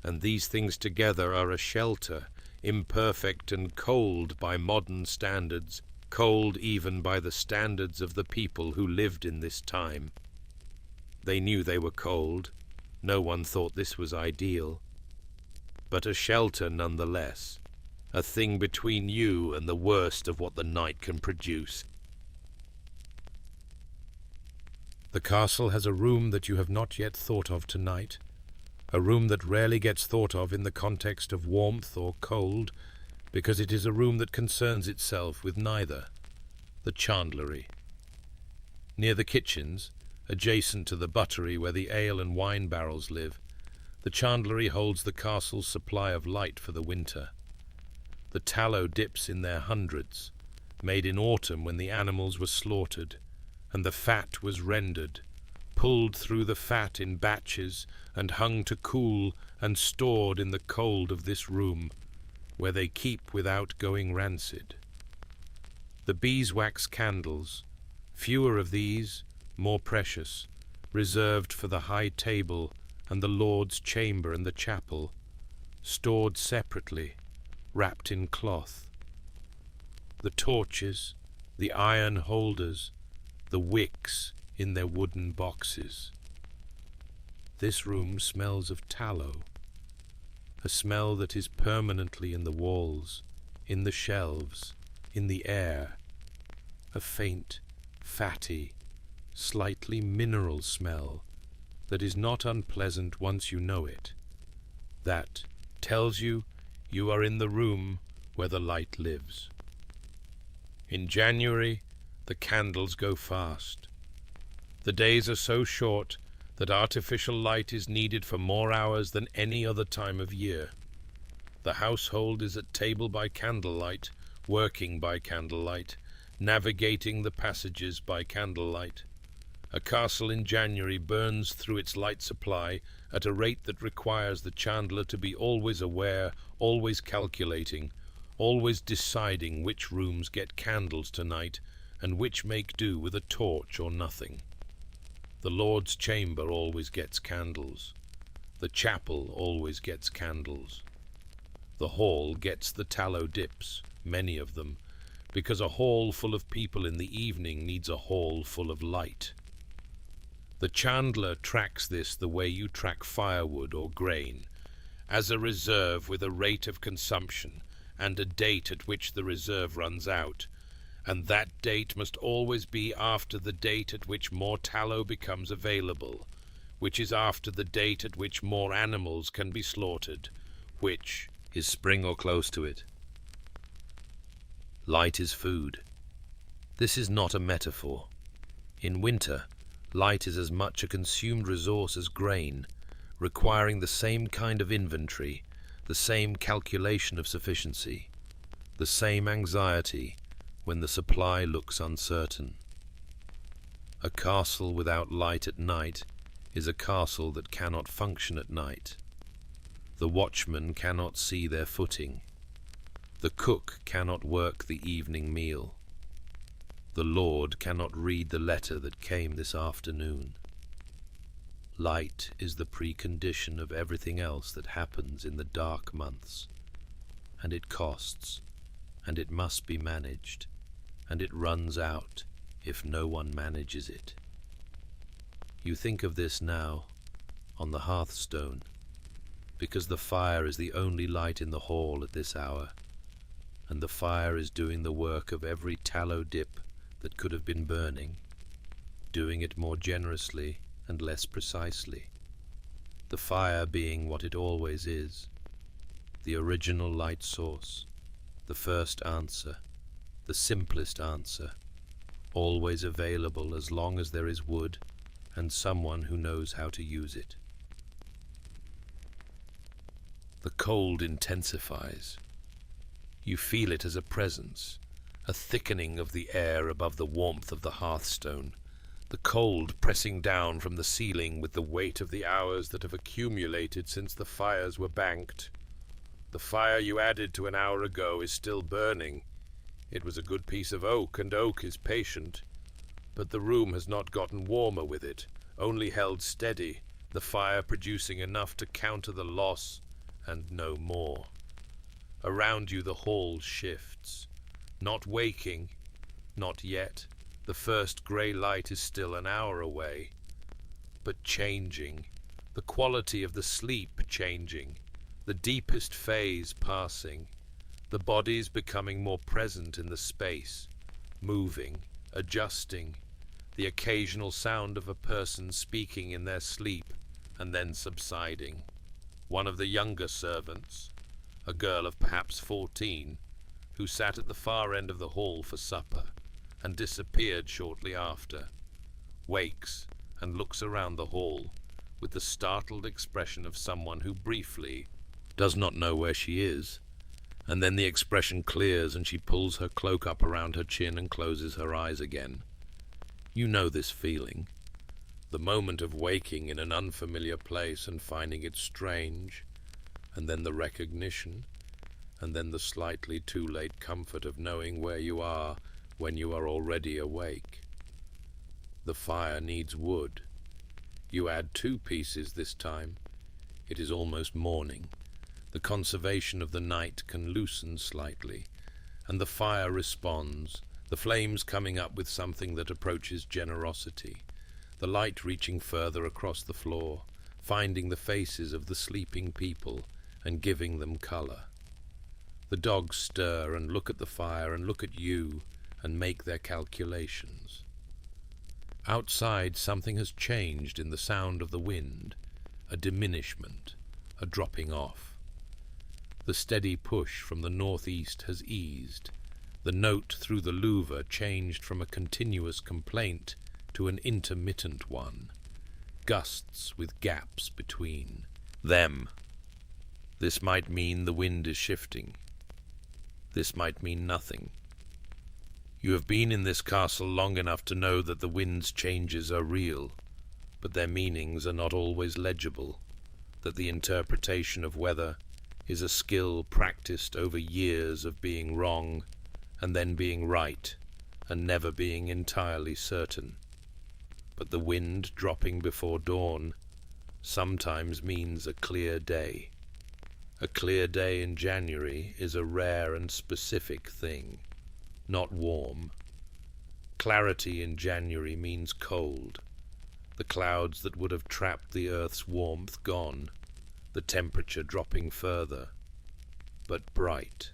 And these things together are a shelter, imperfect and cold by modern standards, cold even by the standards of the people who lived in this time. They knew they were cold. No one thought this was ideal. But a shelter nonetheless, a thing between you and the worst of what the night can produce. The castle has a room that you have not yet thought of tonight, a room that rarely gets thought of in the context of warmth or cold, because it is a room that concerns itself with neither, the chandlery. Near the kitchens, adjacent to the buttery where the ale and wine barrels live, the chandlery holds the castle's supply of light for the winter. The tallow dips in their hundreds, made in autumn when the animals were slaughtered, and the fat was rendered, pulled through the fat in batches and hung to cool and stored in the cold of this room, where they keep without going rancid. The beeswax candles, fewer of these, more precious, reserved for the high table and the Lord's chamber and the chapel, stored separately, wrapped in cloth. The torches, the iron holders, the wicks in their wooden boxes. This room smells of tallow, a smell that is permanently in the walls, in the shelves, in the air, a faint, fatty, slightly mineral smell that is not unpleasant once you know it, that tells you you are in the room where the light lives. In January, the candles go fast. The days are so short that artificial light is needed for more hours than any other time of year. The household is at table by candlelight, working by candlelight, navigating the passages by candlelight. A castle in January burns through its light supply at a rate that requires the chandler to be always aware, always calculating, always deciding which rooms get candles tonight and which make do with a torch or nothing. The Lord's chamber always gets candles. The chapel always gets candles. The hall gets the tallow dips, many of them, because a hall full of people in the evening needs a hall full of light. The chandler tracks this the way you track firewood or grain, as a reserve with a rate of consumption and a date at which the reserve runs out, and that date must always be after the date at which more tallow becomes available, which is after the date at which more animals can be slaughtered, which is spring or close to it. Light is food. This is not a metaphor. In winter, light is as much a consumed resource as grain, requiring the same kind of inventory, the same calculation of sufficiency, the same anxiety when the supply looks uncertain. A castle without light at night is a castle that cannot function at night. The watchman cannot see their footing. The cook cannot work the evening meal. The Lord cannot read the letter that came this afternoon. Light is the precondition of everything else that happens in the dark months, and it costs, and it must be managed, and it runs out if no one manages it. You think of this now, on the hearthstone, because the fire is the only light in the hall at this hour, and the fire is doing the work of every tallow dip that could have been burning, doing it more generously and less precisely, the fire being what it always is, the original light source, the first answer, the simplest answer, always available as long as there is wood and someone who knows how to use it. The cold intensifies. You feel it as a presence, a thickening of the air above the warmth of the hearthstone, the cold pressing down from the ceiling with the weight of the hours that have accumulated since the fires were banked. The fire you added to an hour ago is still burning. It was a good piece of oak, and oak is patient. But the room has not gotten warmer with it, only held steady, the fire producing enough to counter the loss and no more. Around you the hall shifts. Not waking, not yet. The first grey light is still an hour away. But changing, the quality of the sleep changing, the deepest phase passing, the bodies becoming more present in the space, moving, adjusting, the occasional sound of a person speaking in their sleep and then subsiding. One of the younger servants, a girl of perhaps 14, who sat at the far end of the hall for supper and disappeared shortly after, wakes and looks around the hall with the startled expression of someone who briefly does not know where she is, and then the expression clears and she pulls her cloak up around her chin and closes her eyes again. You know this feeling, the moment of waking in an unfamiliar place and finding it strange, and then the recognition, and then the slightly too late comfort of knowing where you are when you are already awake. The fire needs wood. You add 2 pieces this time. It is almost morning. The conservation of the night can loosen slightly, and the fire responds, the flames coming up with something that approaches generosity, the light reaching further across the floor, finding the faces of the sleeping people and giving them color. The dogs stir and look at the fire and look at you and make their calculations. Outside something has changed in the sound of the wind, a diminishment, a dropping off. The steady push from the northeast has eased. The note through the louver changed from a continuous complaint to an intermittent one, gusts with gaps between them. This might mean the wind is shifting. This might mean nothing. You have been in this castle long enough to know that the wind's changes are real, but their meanings are not always legible, that the interpretation of weather is a skill practiced over years of being wrong and then being right and never being entirely certain. But the wind dropping before dawn sometimes means a clear day. A clear day in January is a rare and specific thing, not warm. Clarity in January means cold, the clouds that would have trapped the earth's warmth gone, the temperature dropping further, but bright.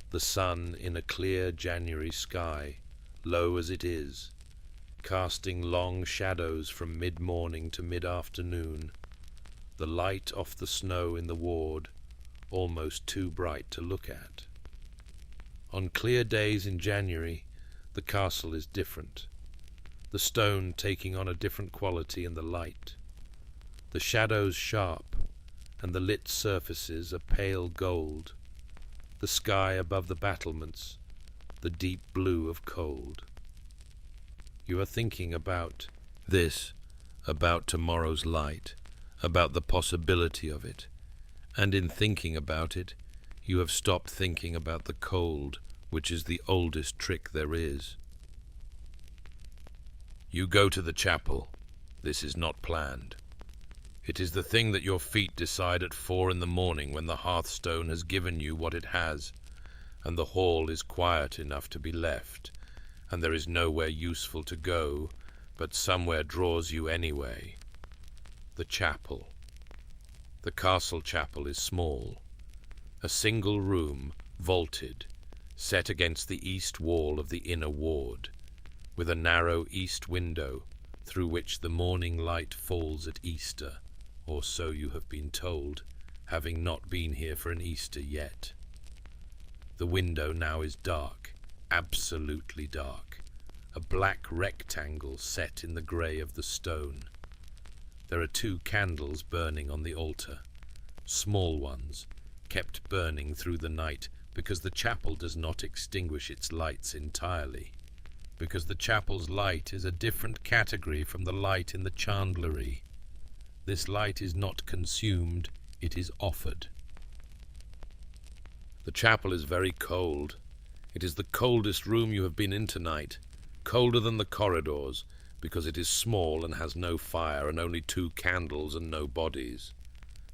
the sun in a clear January sky, low as it is, casting long shadows from mid-morning to mid-afternoon, the light off the snow in the ward almost too bright to look at. On clear days in January, the castle is different, the stone taking on a different quality in the light, the shadows sharp, and the lit surfaces a pale gold, the sky above the battlements the deep blue of cold. You are thinking about this, about tomorrow's light, about the possibility of it, and in thinking about it, you have stopped thinking about the cold, which is the oldest trick there is. You go to the chapel. This is not planned. It is the thing that your feet decide at 4 in the morning when the hearthstone has given you what it has, and the hall is quiet enough to be left, and there is nowhere useful to go, but somewhere draws you anyway. The chapel. The castle chapel is small, a single room, vaulted, set against the east wall of the inner ward, with a narrow east window through which the morning light falls at Easter, or so you have been told, having not been here for an Easter yet. The window now is dark, absolutely dark, a black rectangle set in the grey of the stone. There are 2 candles burning on the altar, small ones, kept burning through the night because the chapel does not extinguish its lights entirely, because the chapel's light is a different category from the light in the chandlery. This light is not consumed, it is offered. The chapel is very cold. It is the coldest room you have been in tonight, colder than the corridors, because it is small and has no fire and only 2 candles and no bodies,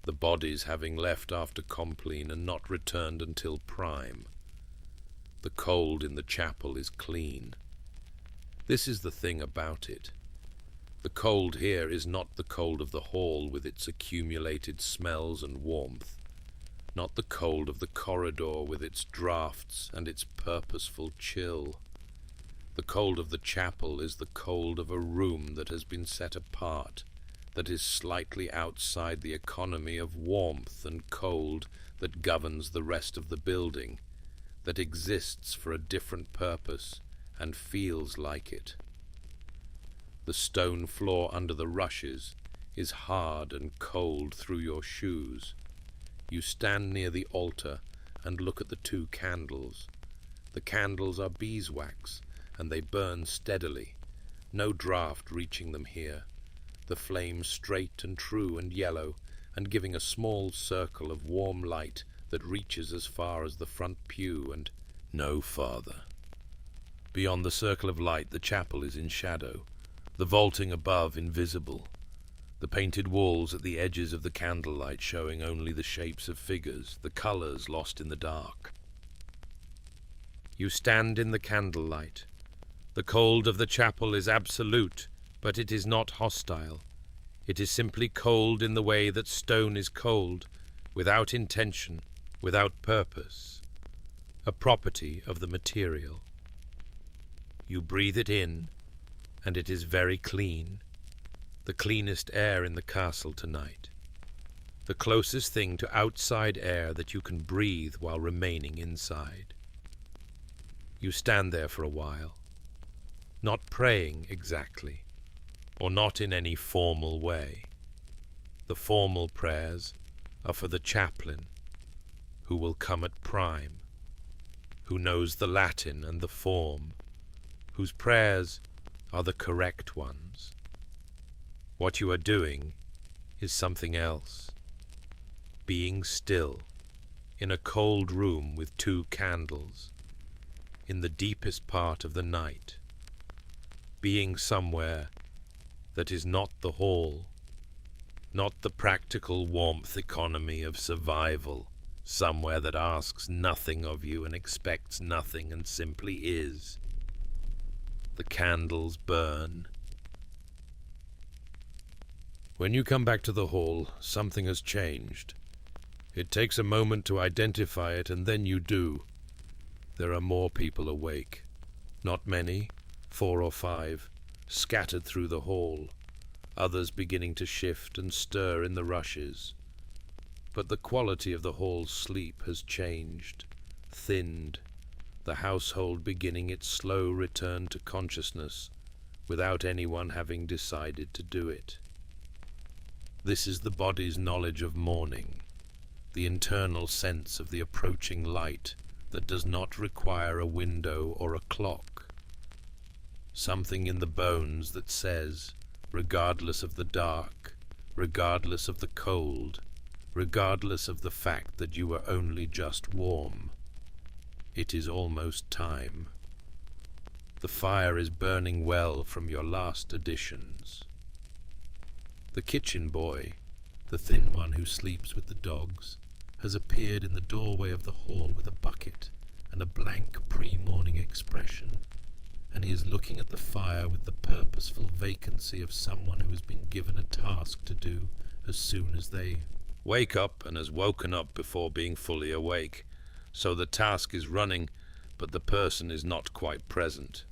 the bodies having left after compline and not returned until prime. The cold in the chapel is clean. This is the thing about it. The cold here is not the cold of the hall with its accumulated smells and warmth, not the cold of the corridor with its draughts and its purposeful chill. The cold of the chapel is the cold of a room that has been set apart, that is slightly outside the economy of warmth and cold that governs the rest of the building, that exists for a different purpose and feels like it. The stone floor under the rushes is hard and cold through your shoes. You stand near the altar and look at the 2 candles. The candles are beeswax, and they burn steadily, no draught reaching them here, the flame straight and true and yellow, and giving a small circle of warm light that reaches as far as the front pew and no farther. Beyond the circle of light the chapel is in shadow, the vaulting above invisible, the painted walls at the edges of the candlelight showing only the shapes of figures, the colours lost in the dark. You stand in the candlelight. The cold of the chapel is absolute, but it is not hostile. It is simply cold in the way that stone is cold, without intention, without purpose, a property of the material. You breathe it in, and it is very clean, the cleanest air in the castle tonight, the closest thing to outside air that you can breathe while remaining inside. You stand there for a while, not praying exactly, or not in any formal way. The formal prayers are for the chaplain, who will come at prime, who knows the Latin and the form, whose prayers are the correct ones. What you are doing is something else. Being still, in a cold room with 2 candles, in the deepest part of the night, being somewhere that is not the hall, not the practical warmth economy of survival, somewhere that asks nothing of you and expects nothing and simply is. The candles burn. When you come back to the hall, something has changed. It takes a moment to identify it, and then you do. there are more people awake. Not many, 4 or 5, scattered through the hall, others beginning to shift and stir in the rushes. But the quality of the hall's sleep has changed, thinned, the household beginning its slow return to consciousness without anyone having decided to do it. This is the body's knowledge of morning, the internal sense of the approaching light that does not require a window or a clock. Something in the bones that says, regardless of the dark, regardless of the cold, regardless of the fact that you are only just warm, it is almost time. The fire is burning well from your last additions. The kitchen boy, the thin one who sleeps with the dogs, has appeared in the doorway of the hall with a bucket and a blank pre-morning expression, and he is looking at the fire with the purposeful vacancy of someone who has been given a task to do as soon as they wake up and has woken up before being fully awake. So the task is running, but the person is not quite present.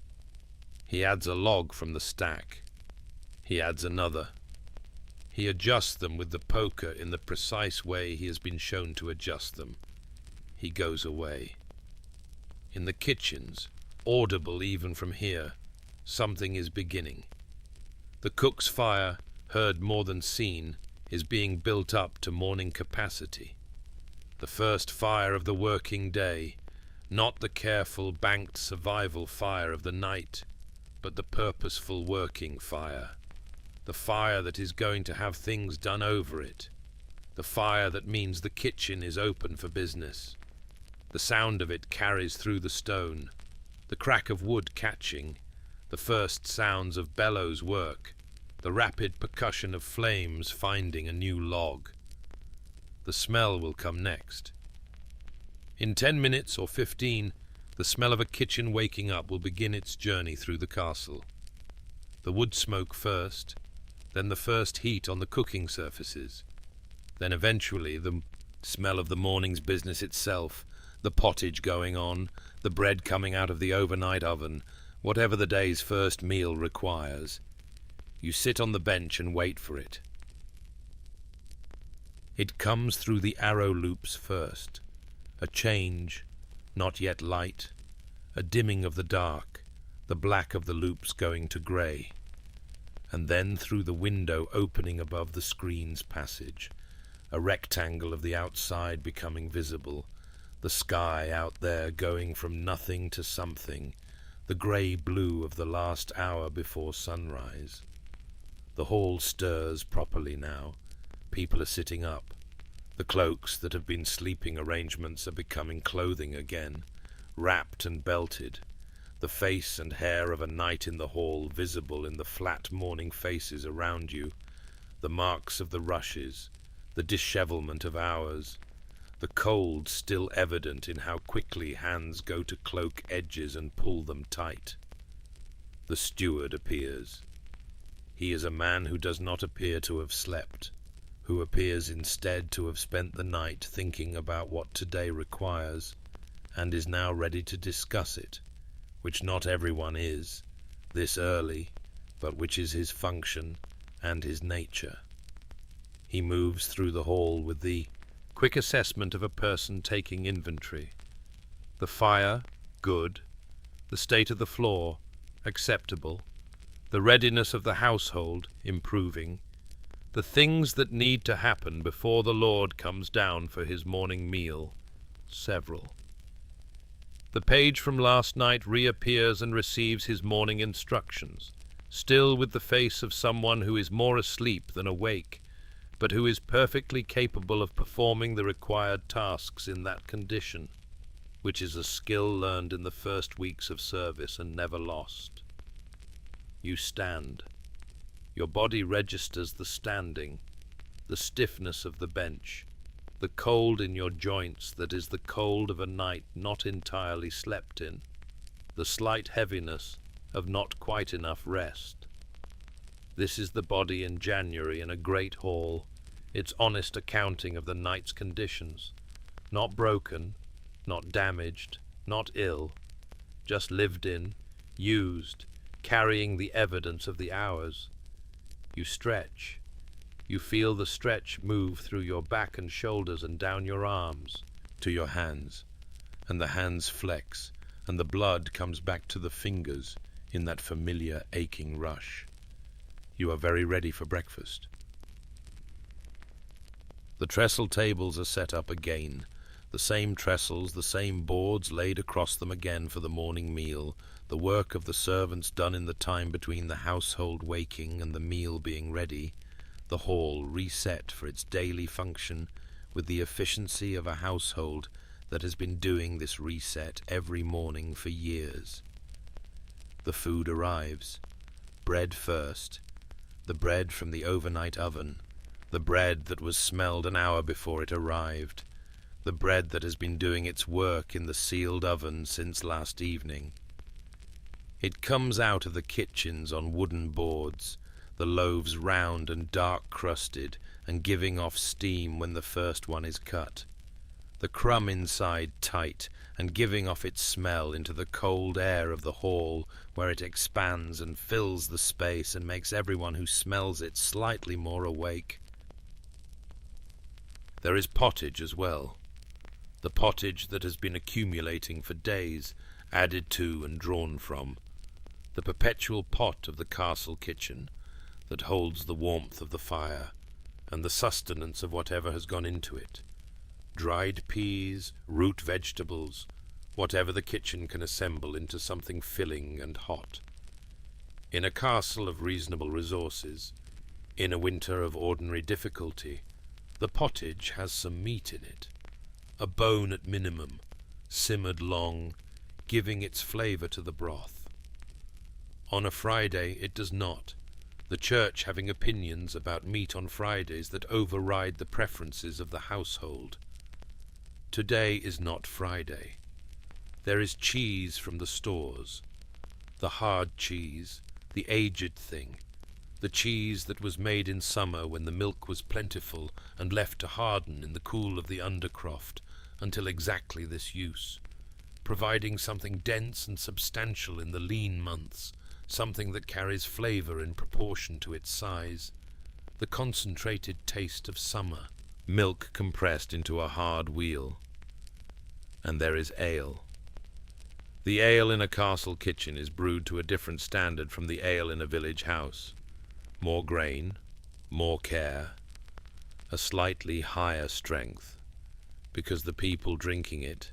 He adds a log from the stack. He adds another. He adjusts them with the poker in the precise way he has been shown to adjust them. He goes away. In the kitchens, audible even from here, something is beginning. The cook's fire, heard more than seen, is being built up to morning capacity. The first fire of the working day, not the careful banked survival fire of the night, but the purposeful working fire. The fire that is going to have things done over it. The fire that means the kitchen is open for business. The sound of it carries through the stone, the crack of wood catching, the first sounds of bellows work, the rapid percussion of flames finding a new log. The smell will come next. In 10 minutes or 15, the smell of a kitchen waking up will begin its journey through the castle. The wood smoke first, then the first heat on the cooking surfaces, then eventually the smell of the morning's business itself, the pottage going on, the bread coming out of the overnight oven, whatever the day's first meal requires. You sit on the bench and wait for it. It comes through the arrow loops first, a change, not yet light, a dimming of the dark, the black of the loops going to grey, and then through the window opening above the screen's passage, a rectangle of the outside becoming visible, the sky out there going from nothing to something, the grey-blue of the last hour before sunrise. The hall stirs properly now. People are sitting up. The cloaks that have been sleeping arrangements are becoming clothing again, wrapped and belted, the face and hair of a knight in the hall visible in the flat morning faces around you, the marks of the rushes, the dishevelment of hours, the cold still evident in how quickly hands go to cloak edges and pull them tight. The steward appears. He is a man who does not appear to have slept, who appears instead to have spent the night thinking about what today requires, and is now ready to discuss it, which not everyone is, this early, but which is his function and his nature. He moves through the hall with the quick assessment of a person taking inventory. The fire, good. The state of the floor, acceptable. The readiness of the household, improving. The things that need to happen before the Lord comes down for his morning meal, several. The page from last night reappears and receives his morning instructions, still with the face of someone who is more asleep than awake, but who is perfectly capable of performing the required tasks in that condition, which is a skill learned in the first weeks of service and never lost. You stand. Your body registers the standing, the stiffness of the bench, the cold in your joints that is the cold of a night not entirely slept in, the slight heaviness of not quite enough rest. This is the body in January in a great hall, its honest accounting of the night's conditions, not broken, not damaged, not ill, just lived in, used, carrying the evidence of the hours. You stretch. You feel the stretch move through your back and shoulders and down your arms to your hands, and the hands flex, and the blood comes back to the fingers in that familiar aching rush. You are very ready for breakfast. The trestle tables are set up again, the same trestles, the same boards laid across them again for the morning meal, the work of the servants done in the time between the household waking and the meal being ready, the hall reset for its daily function with the efficiency of a household that has been doing this reset every morning for years. The food arrives. Bread first. The bread from the overnight oven. The bread that was smelled an hour before it arrived. The bread that has been doing its work in the sealed oven since last evening. It comes out of the kitchens on wooden boards, the loaves round and dark crusted and giving off steam when the first one is cut. The crumb inside tight and giving off its smell into the cold air of the hall, where it expands and fills the space and makes everyone who smells it slightly more awake. There is pottage as well, the pottage that has been accumulating for days, added to and drawn from, the perpetual pot of the castle kitchen that holds the warmth of the fire and the sustenance of whatever has gone into it. Dried peas, root vegetables, whatever the kitchen can assemble into something filling and hot. In a castle of reasonable resources, in a winter of ordinary difficulty, the pottage has some meat in it, a bone at minimum, simmered long, giving its flavour to the broth. On a Friday it does not, the church having opinions about meat on Fridays that override the preferences of the household. Today is not Friday. There is cheese from the stores, the hard cheese, the aged thing, the cheese that was made in summer when the milk was plentiful and left to harden in the cool of the undercroft until exactly this use, providing something dense and substantial in the lean months, something that carries flavour in proportion to its size, the concentrated taste of summer, milk compressed into a hard wheel. And there is ale. The ale in a castle kitchen is brewed to a different standard from the ale in a village house. More grain, more care, a slightly higher strength, because the people drinking it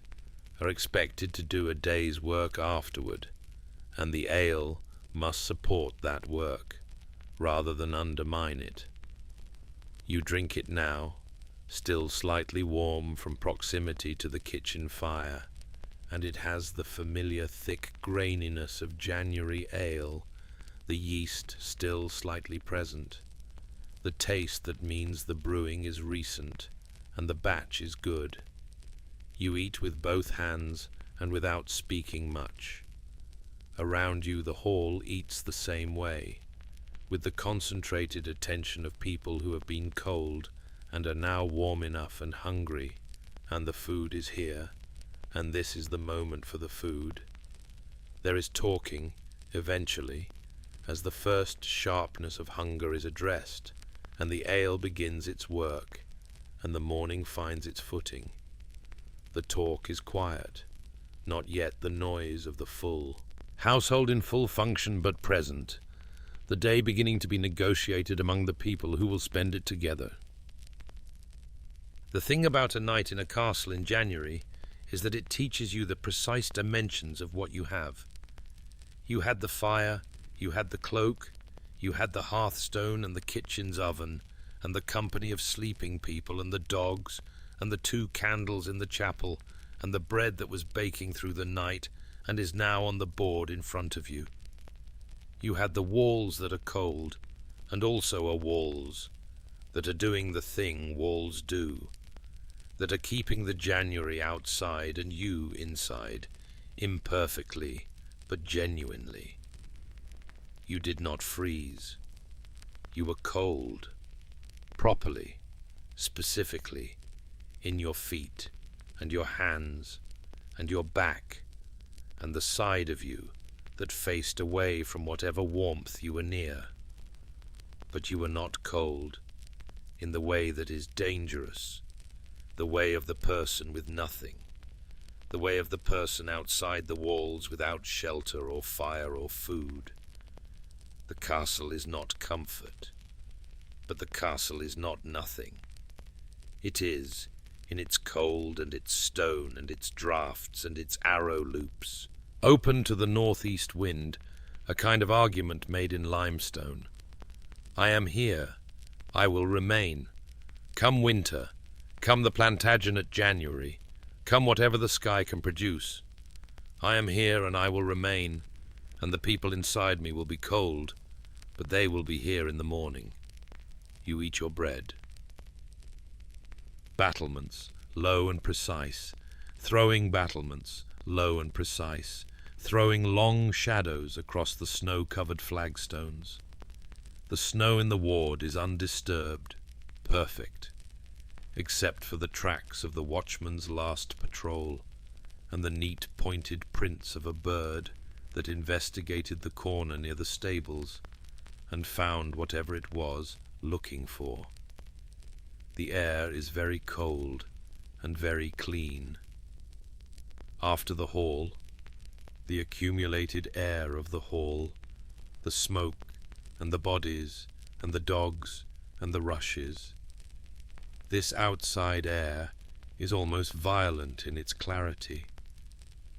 are expected to do a day's work afterward, and the ale must support that work, rather than undermine it. You drink it now, still slightly warm from proximity to the kitchen fire, and it has the familiar thick graininess of January ale, the yeast still slightly present, the taste that means the brewing is recent, and the batch is good. You eat with both hands and without speaking much. Around you the hall eats the same way, with the concentrated attention of people who have been cold and are now warm enough and hungry, and the food is here, and this is the moment for the food. There is talking, eventually, as the first sharpness of hunger is addressed, and the ale begins its work, and the morning finds its footing. The talk is quiet, not yet the noise of the full. Household in full function but present, the day beginning to be negotiated among the people who will spend it together. The thing about a night in a castle in January is that it teaches you the precise dimensions of what you have. You had the fire, you had the cloak, you had the hearthstone and the kitchen's oven, and the company of sleeping people and the dogs, and the 2 candles in the chapel, and the bread that was baking through the night and is now on the board in front of you. You had the walls that are cold, and also are walls, that are doing the thing walls do, that are keeping the January outside and you inside, imperfectly but genuinely. You did not freeze. You were cold, properly, specifically, in your feet and your hands and your back and the side of you that faced away from whatever warmth you were near. But you were not cold, in the way that is dangerous, the way of the person with nothing, the way of the person outside the walls without shelter or fire or food. The castle is not comfort, but the castle is not nothing. It is, in its cold and its stone and its draughts and its arrow loops, open to the northeast wind, a kind of argument made in limestone. I am here, I will remain. Come winter, come the Plantagenet January, come whatever the sky can produce. I am here and I will remain, and the people inside me will be cold, but they will be here in the morning. You eat your bread. Battlements, low and precise, throwing battlements, low and precise, throwing long shadows across the snow-covered flagstones. The snow in the ward is undisturbed, perfect, except for the tracks of the watchman's last patrol and the neat pointed prints of a bird that investigated the corner near the stables and found whatever it was looking for. The air is very cold and very clean. After the hall, the accumulated air of the hall, the smoke and the bodies and the dogs and the rushes. This outside air is almost violent in its clarity,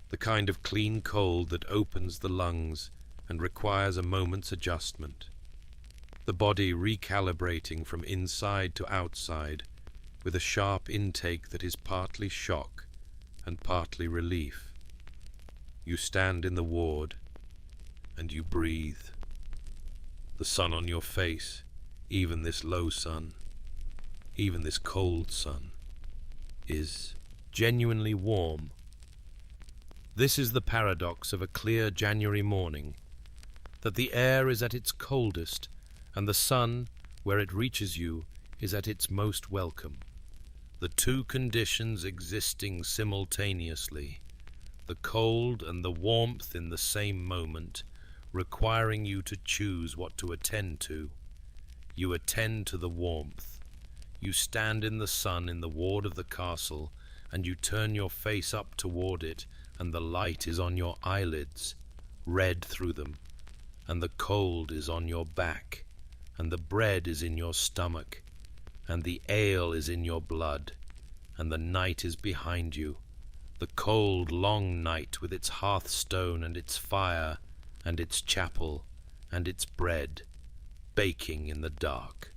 the kind of clean cold that opens the lungs and requires a moment's adjustment, the body recalibrating from inside to outside with a sharp intake that is partly shock and partly relief. You stand in the ward and you breathe. The sun on your face, even this low sun, even this cold sun, is genuinely warm. This is the paradox of a clear January morning, that the air is at its coldest and the sun, where it reaches you, is at its most welcome. The two conditions existing simultaneously, the cold and the warmth in the same moment, requiring you to choose what to attend to. You attend to the warmth. You stand in the sun in the ward of the castle, and you turn your face up toward it, and the light is on your eyelids, red through them, and the cold is on your back, and the bread is in your stomach, and the ale is in your blood, and the night is behind you, the cold, long night with its hearthstone and its fire, and its chapel, and its bread, baking in the dark.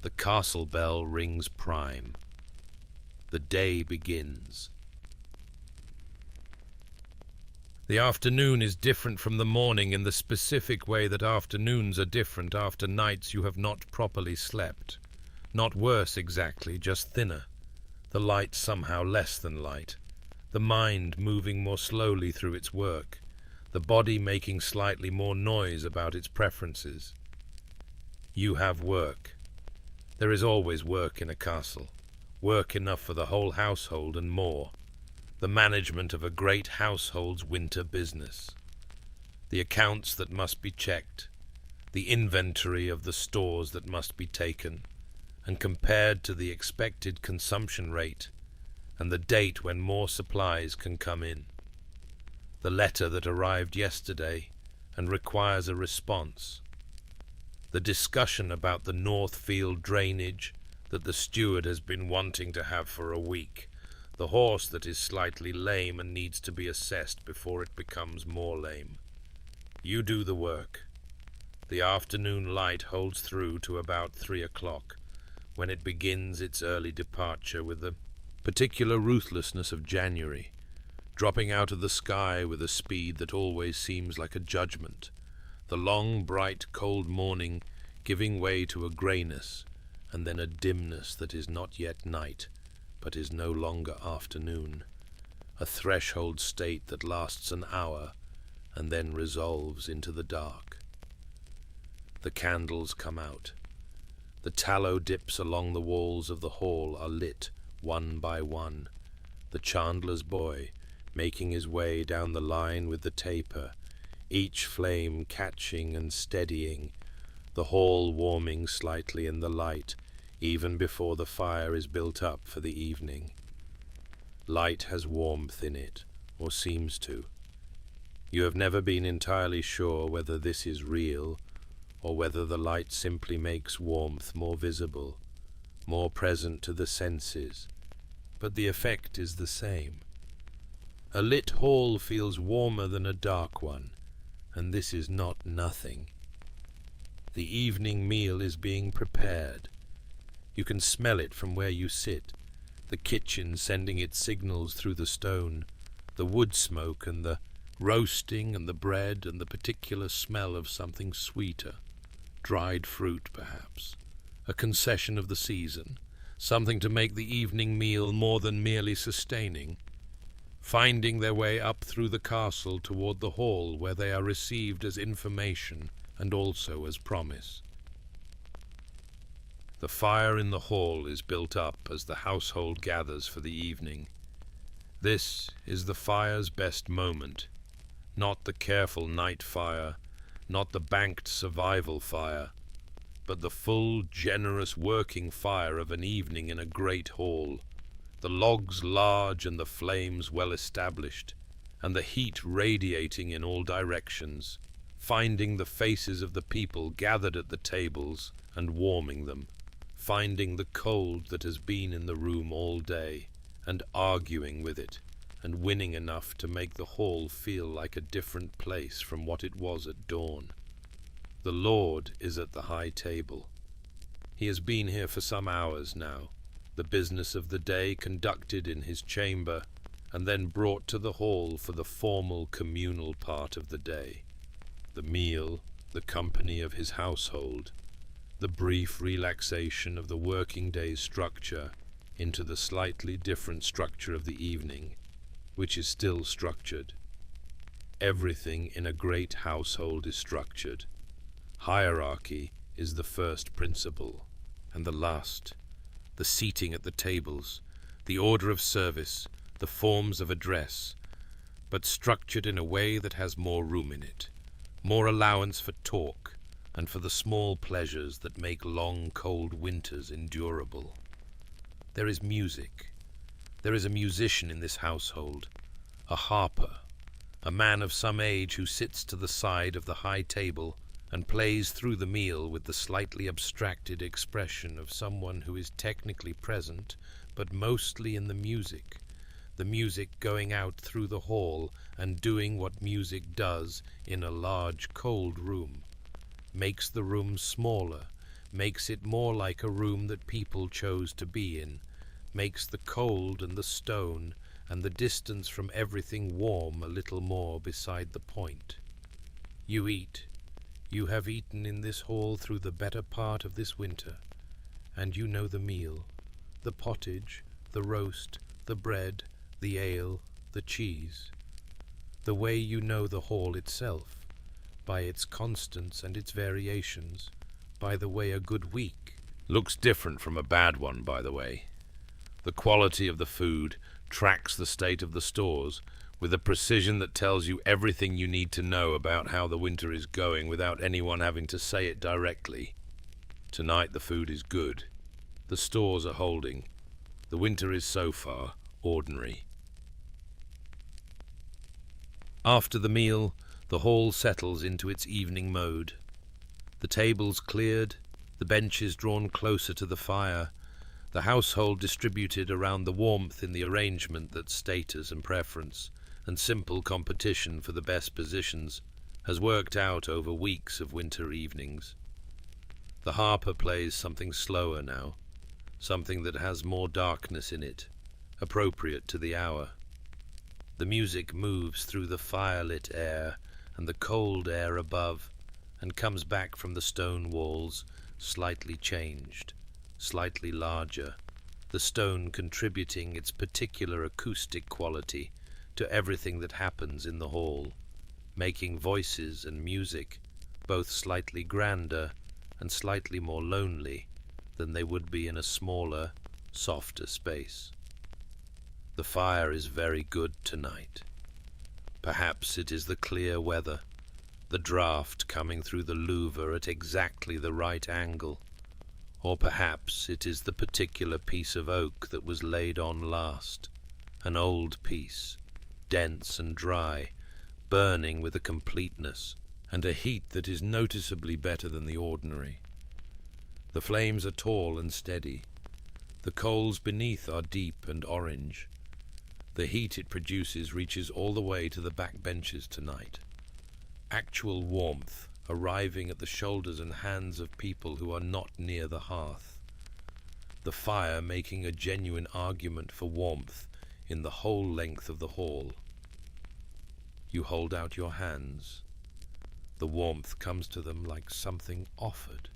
The castle bell rings prime. The day begins. The afternoon is different from the morning in the specific way that afternoons are different after nights you have not properly slept. Not worse exactly, just thinner. The light somehow less than light. The mind moving more slowly through its work. The body making slightly more noise about its preferences. You have work. There is always work in a castle. Work enough for the whole household and more. The management of a great household's winter business. The accounts that must be checked. The inventory of the stores that must be taken and compared to the expected consumption rate and the date when more supplies can come in. The letter that arrived yesterday and requires a response. The discussion about the Northfield drainage that the steward has been wanting to have for a week. The horse that is slightly lame and needs to be assessed before it becomes more lame. You do the work. The afternoon light holds through to about 3 o'clock, when it begins its early departure with the particular ruthlessness of January, dropping out of the sky with a speed that always seems like a judgment, the long, bright, cold morning giving way to a greyness, and then a dimness that is not yet night, but is no longer afternoon, a threshold state that lasts an hour, and then resolves into the dark. The candles come out. The tallow dips along the walls of the hall are lit, one by one. The chandler's boy, making his way down the line with the taper, each flame catching and steadying, the hall warming slightly in the light, even before the fire is built up for the evening. Light has warmth in it, or seems to. You have never been entirely sure whether this is real, or whether the light simply makes warmth more visible, more present to the senses, but the effect is the same. A lit hall feels warmer than a dark one, and this is not nothing. The evening meal is being prepared. You can smell it from where you sit, the kitchen sending its signals through the stone, the wood smoke and the roasting and the bread and the particular smell of something sweeter, dried fruit perhaps, a concession of the season, something to make the evening meal more than merely sustaining, finding their way up through the castle toward the hall where they are received as information and also as promise. The fire in the hall is built up as the household gathers for the evening. This is the fire's best moment, not the careful night fire, not the banked survival fire, but the full, generous working fire of an evening in a great hall, the logs large and the flames well established, and the heat radiating in all directions, finding the faces of the people gathered at the tables and warming them, finding the cold that has been in the room all day, and arguing with it, and winning enough to make the hall feel like a different place from what it was at dawn. The Lord is at the high table. He has been here for some hours now, the business of the day conducted in his chamber, and then brought to the hall for the formal communal part of the day. The meal, the company of his household, the brief relaxation of the working day's structure into the slightly different structure of the evening, which is still structured. Everything in a great household is structured. Hierarchy is the first principle, and the last. The seating at the tables, the order of service, the forms of address, but structured in a way that has more room in it, more allowance for talk, and for the small pleasures that make long, cold winters endurable. There is music. There is a musician in this household, a harper, a man of some age who sits to the side of the high table and plays through the meal with the slightly abstracted expression of someone who is technically present, but mostly in the music going out through the hall and doing what music does in a large, cold room, makes the room smaller, makes it more like a room that people chose to be in, makes the cold and the stone and the distance from everything warm a little more beside the point. You eat. You have eaten in this hall through the better part of this winter, and you know the meal, the pottage, the roast, the bread, the ale, the cheese, the way you know the hall itself, by its constants and its variations, by the way a good week looks different from a bad one, by the way. The quality of the food tracks the state of the stores with a precision that tells you everything you need to know about how the winter is going without anyone having to say it directly. Tonight the food is good. The stores are holding. The winter is so far ordinary. After the meal, the hall settles into its evening mode. The tables cleared, the benches drawn closer to the fire, the household distributed around the warmth in the arrangement that's status and preference, and simple competition for the best positions, has worked out over weeks of winter evenings. The harper plays something slower now, something that has more darkness in it, appropriate to the hour. The music moves through the firelit air and the cold air above, and comes back from the stone walls, slightly changed, slightly larger, the stone contributing its particular acoustic quality to everything that happens in the hall, making voices and music both slightly grander and slightly more lonely than they would be in a smaller, softer space. The fire is very good tonight. Perhaps it is the clear weather, the draught coming through the louver at exactly the right angle, or perhaps it is the particular piece of oak that was laid on last, an old piece, dense and dry, burning with a completeness and a heat that is noticeably better than the ordinary. The flames are tall and steady. The coals beneath are deep and orange. The heat it produces reaches all the way to the back benches tonight. Actual warmth arriving at the shoulders and hands of people who are not near the hearth. The fire making a genuine argument for warmth in the whole length of the hall. You hold out your hands. The warmth comes to them like something offered.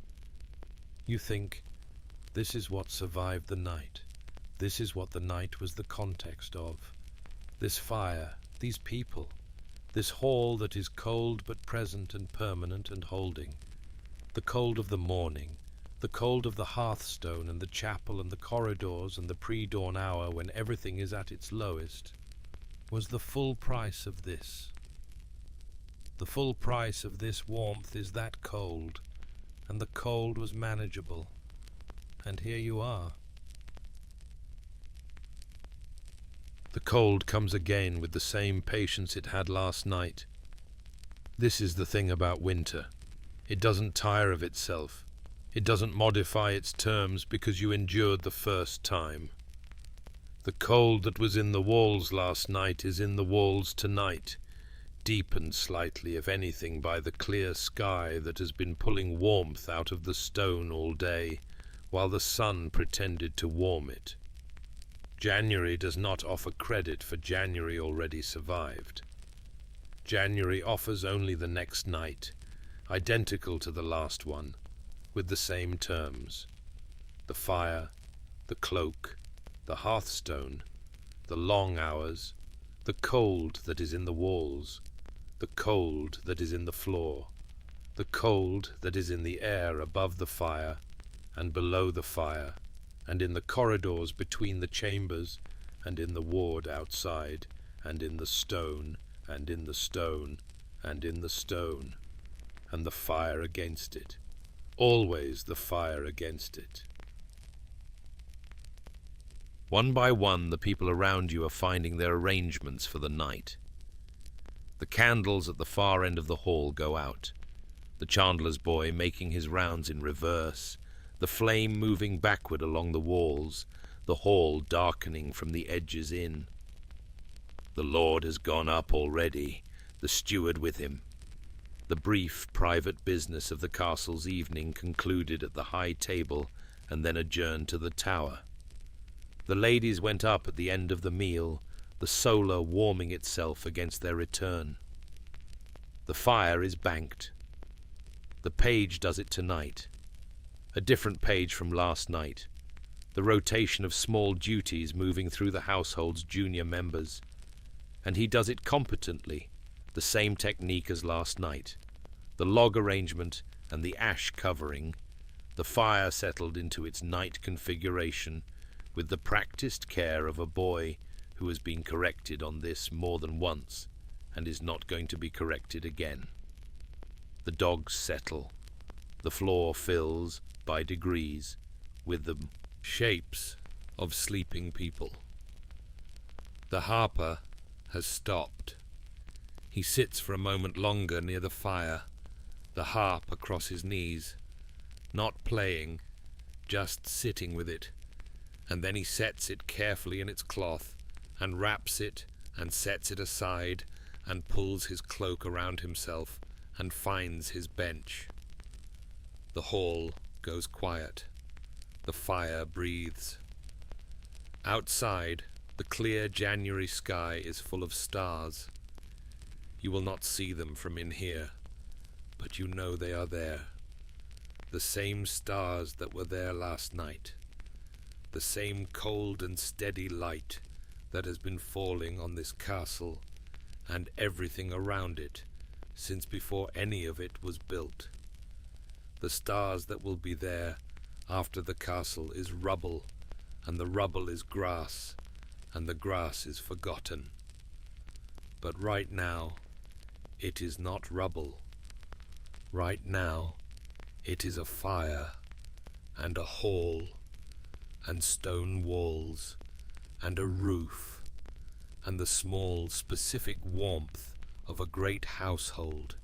You think, this is what survived the night. This is what the night was the context of. This fire, these people, this hall that is cold but present and permanent and holding. The cold of the morning, the cold of the hearthstone and the chapel and the corridors and the pre-dawn hour when everything is at its lowest, was the full price of this. The full price of this warmth is that cold, and the cold was manageable. And here you are. The cold comes again with the same patience it had last night. This is the thing about winter. It doesn't tire of itself. It doesn't modify its terms because you endured the first time. The cold that was in the walls last night is in the walls tonight, deepened slightly, if anything, by the clear sky that has been pulling warmth out of the stone all day, while the sun pretended to warm it. January does not offer credit for January already survived. January offers only the next night, identical to the last one, with the same terms. The fire, the cloak, the hearthstone, the long hours, the cold that is in the walls, the cold that is in the floor, the cold that is in the air above the fire and below the fire, and in the corridors between the chambers, and in the ward outside, and in the stone, and in the stone, and in the stone, and the fire against it. Always the fire against it. One by one, the people around you are finding their arrangements for the night. The candles at the far end of the hall go out, the chandler's boy making his rounds in reverse, the flame moving backward along the walls, the hall darkening from the edges in. The lord has gone up already, the steward with him. The brief private business of the castle's evening concluded at the high table and then adjourned to the tower. The ladies went up at the end of the meal, the solar warming itself against their return. The fire is banked. The page does it tonight. A different page from last night. The rotation of small duties moving through the household's junior members. And he does it competently, the same technique as last night. The log arrangement and the ash covering. The fire settled into its night configuration with the practiced care of a boy who has been corrected on this more than once and is not going to be corrected again. The dogs settle. The floor fills, by degrees, with the shapes of sleeping people. The harper has stopped. He sits for a moment longer near the fire, the harp across his knees, not playing, just sitting with it, and then he sets it carefully in its cloth, and wraps it, and sets it aside, and pulls his cloak around himself, and finds his bench. The hall goes quiet. The fire breathes. Outside, the clear January sky is full of stars. You will not see them from in here, but you know they are there. The same stars that were there last night. The same cold and steady light that has been falling on this castle and everything around it since before any of it was built. The stars that will be there after the castle is rubble, and the rubble is grass, and the grass is forgotten. But right now, it is not rubble. Right now, it is a fire, and a hall, and stone walls, and a roof, and the small specific warmth of a great household,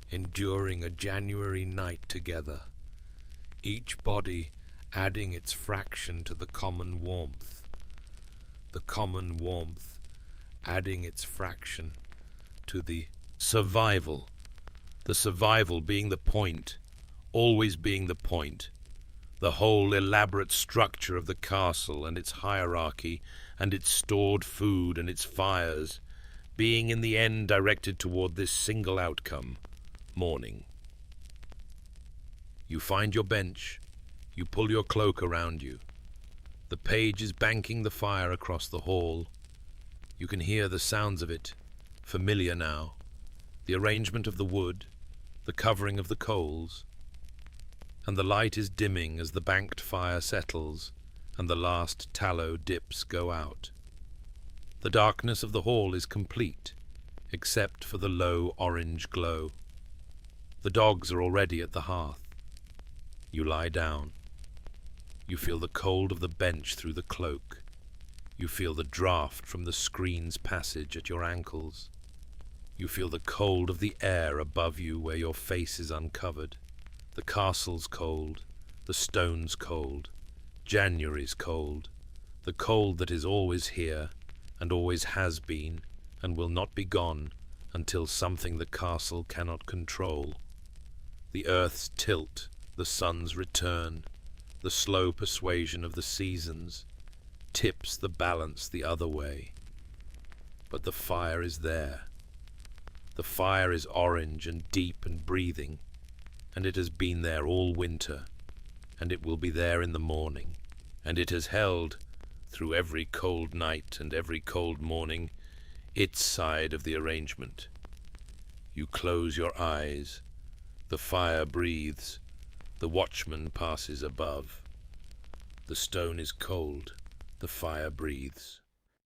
enduring a January night together, each body adding its fraction to the common warmth adding its fraction to the survival being the point, always being the point, the whole elaborate structure of the castle and its hierarchy and its stored food and its fires, being in the end directed toward this single outcome, morning. You find your bench, you pull your cloak around you. The page is banking the fire across the hall. You can hear the sounds of it, familiar now, the arrangement of the wood, the covering of the coals, and the light is dimming as the banked fire settles and the last tallow dips go out. The darkness of the hall is complete, except for the low orange glow. The dogs are already at the hearth. You lie down. You feel the cold of the bench through the cloak. You feel the draught from the screen's passage at your ankles. You feel the cold of the air above you where your face is uncovered. The castle's cold, the stone's cold, January's cold, the cold that is always here and always has been and will not be gone until something the castle cannot control. The earth's tilt, the sun's return, the slow persuasion of the seasons, tips the balance the other way. But the fire is there. The fire is orange and deep and breathing, and it has been there all winter, and it will be there in the morning, and it has held, through every cold night and every cold morning, its side of the arrangement. You close your eyes. The fire breathes. The watchman passes above. The stone is cold. The fire breathes.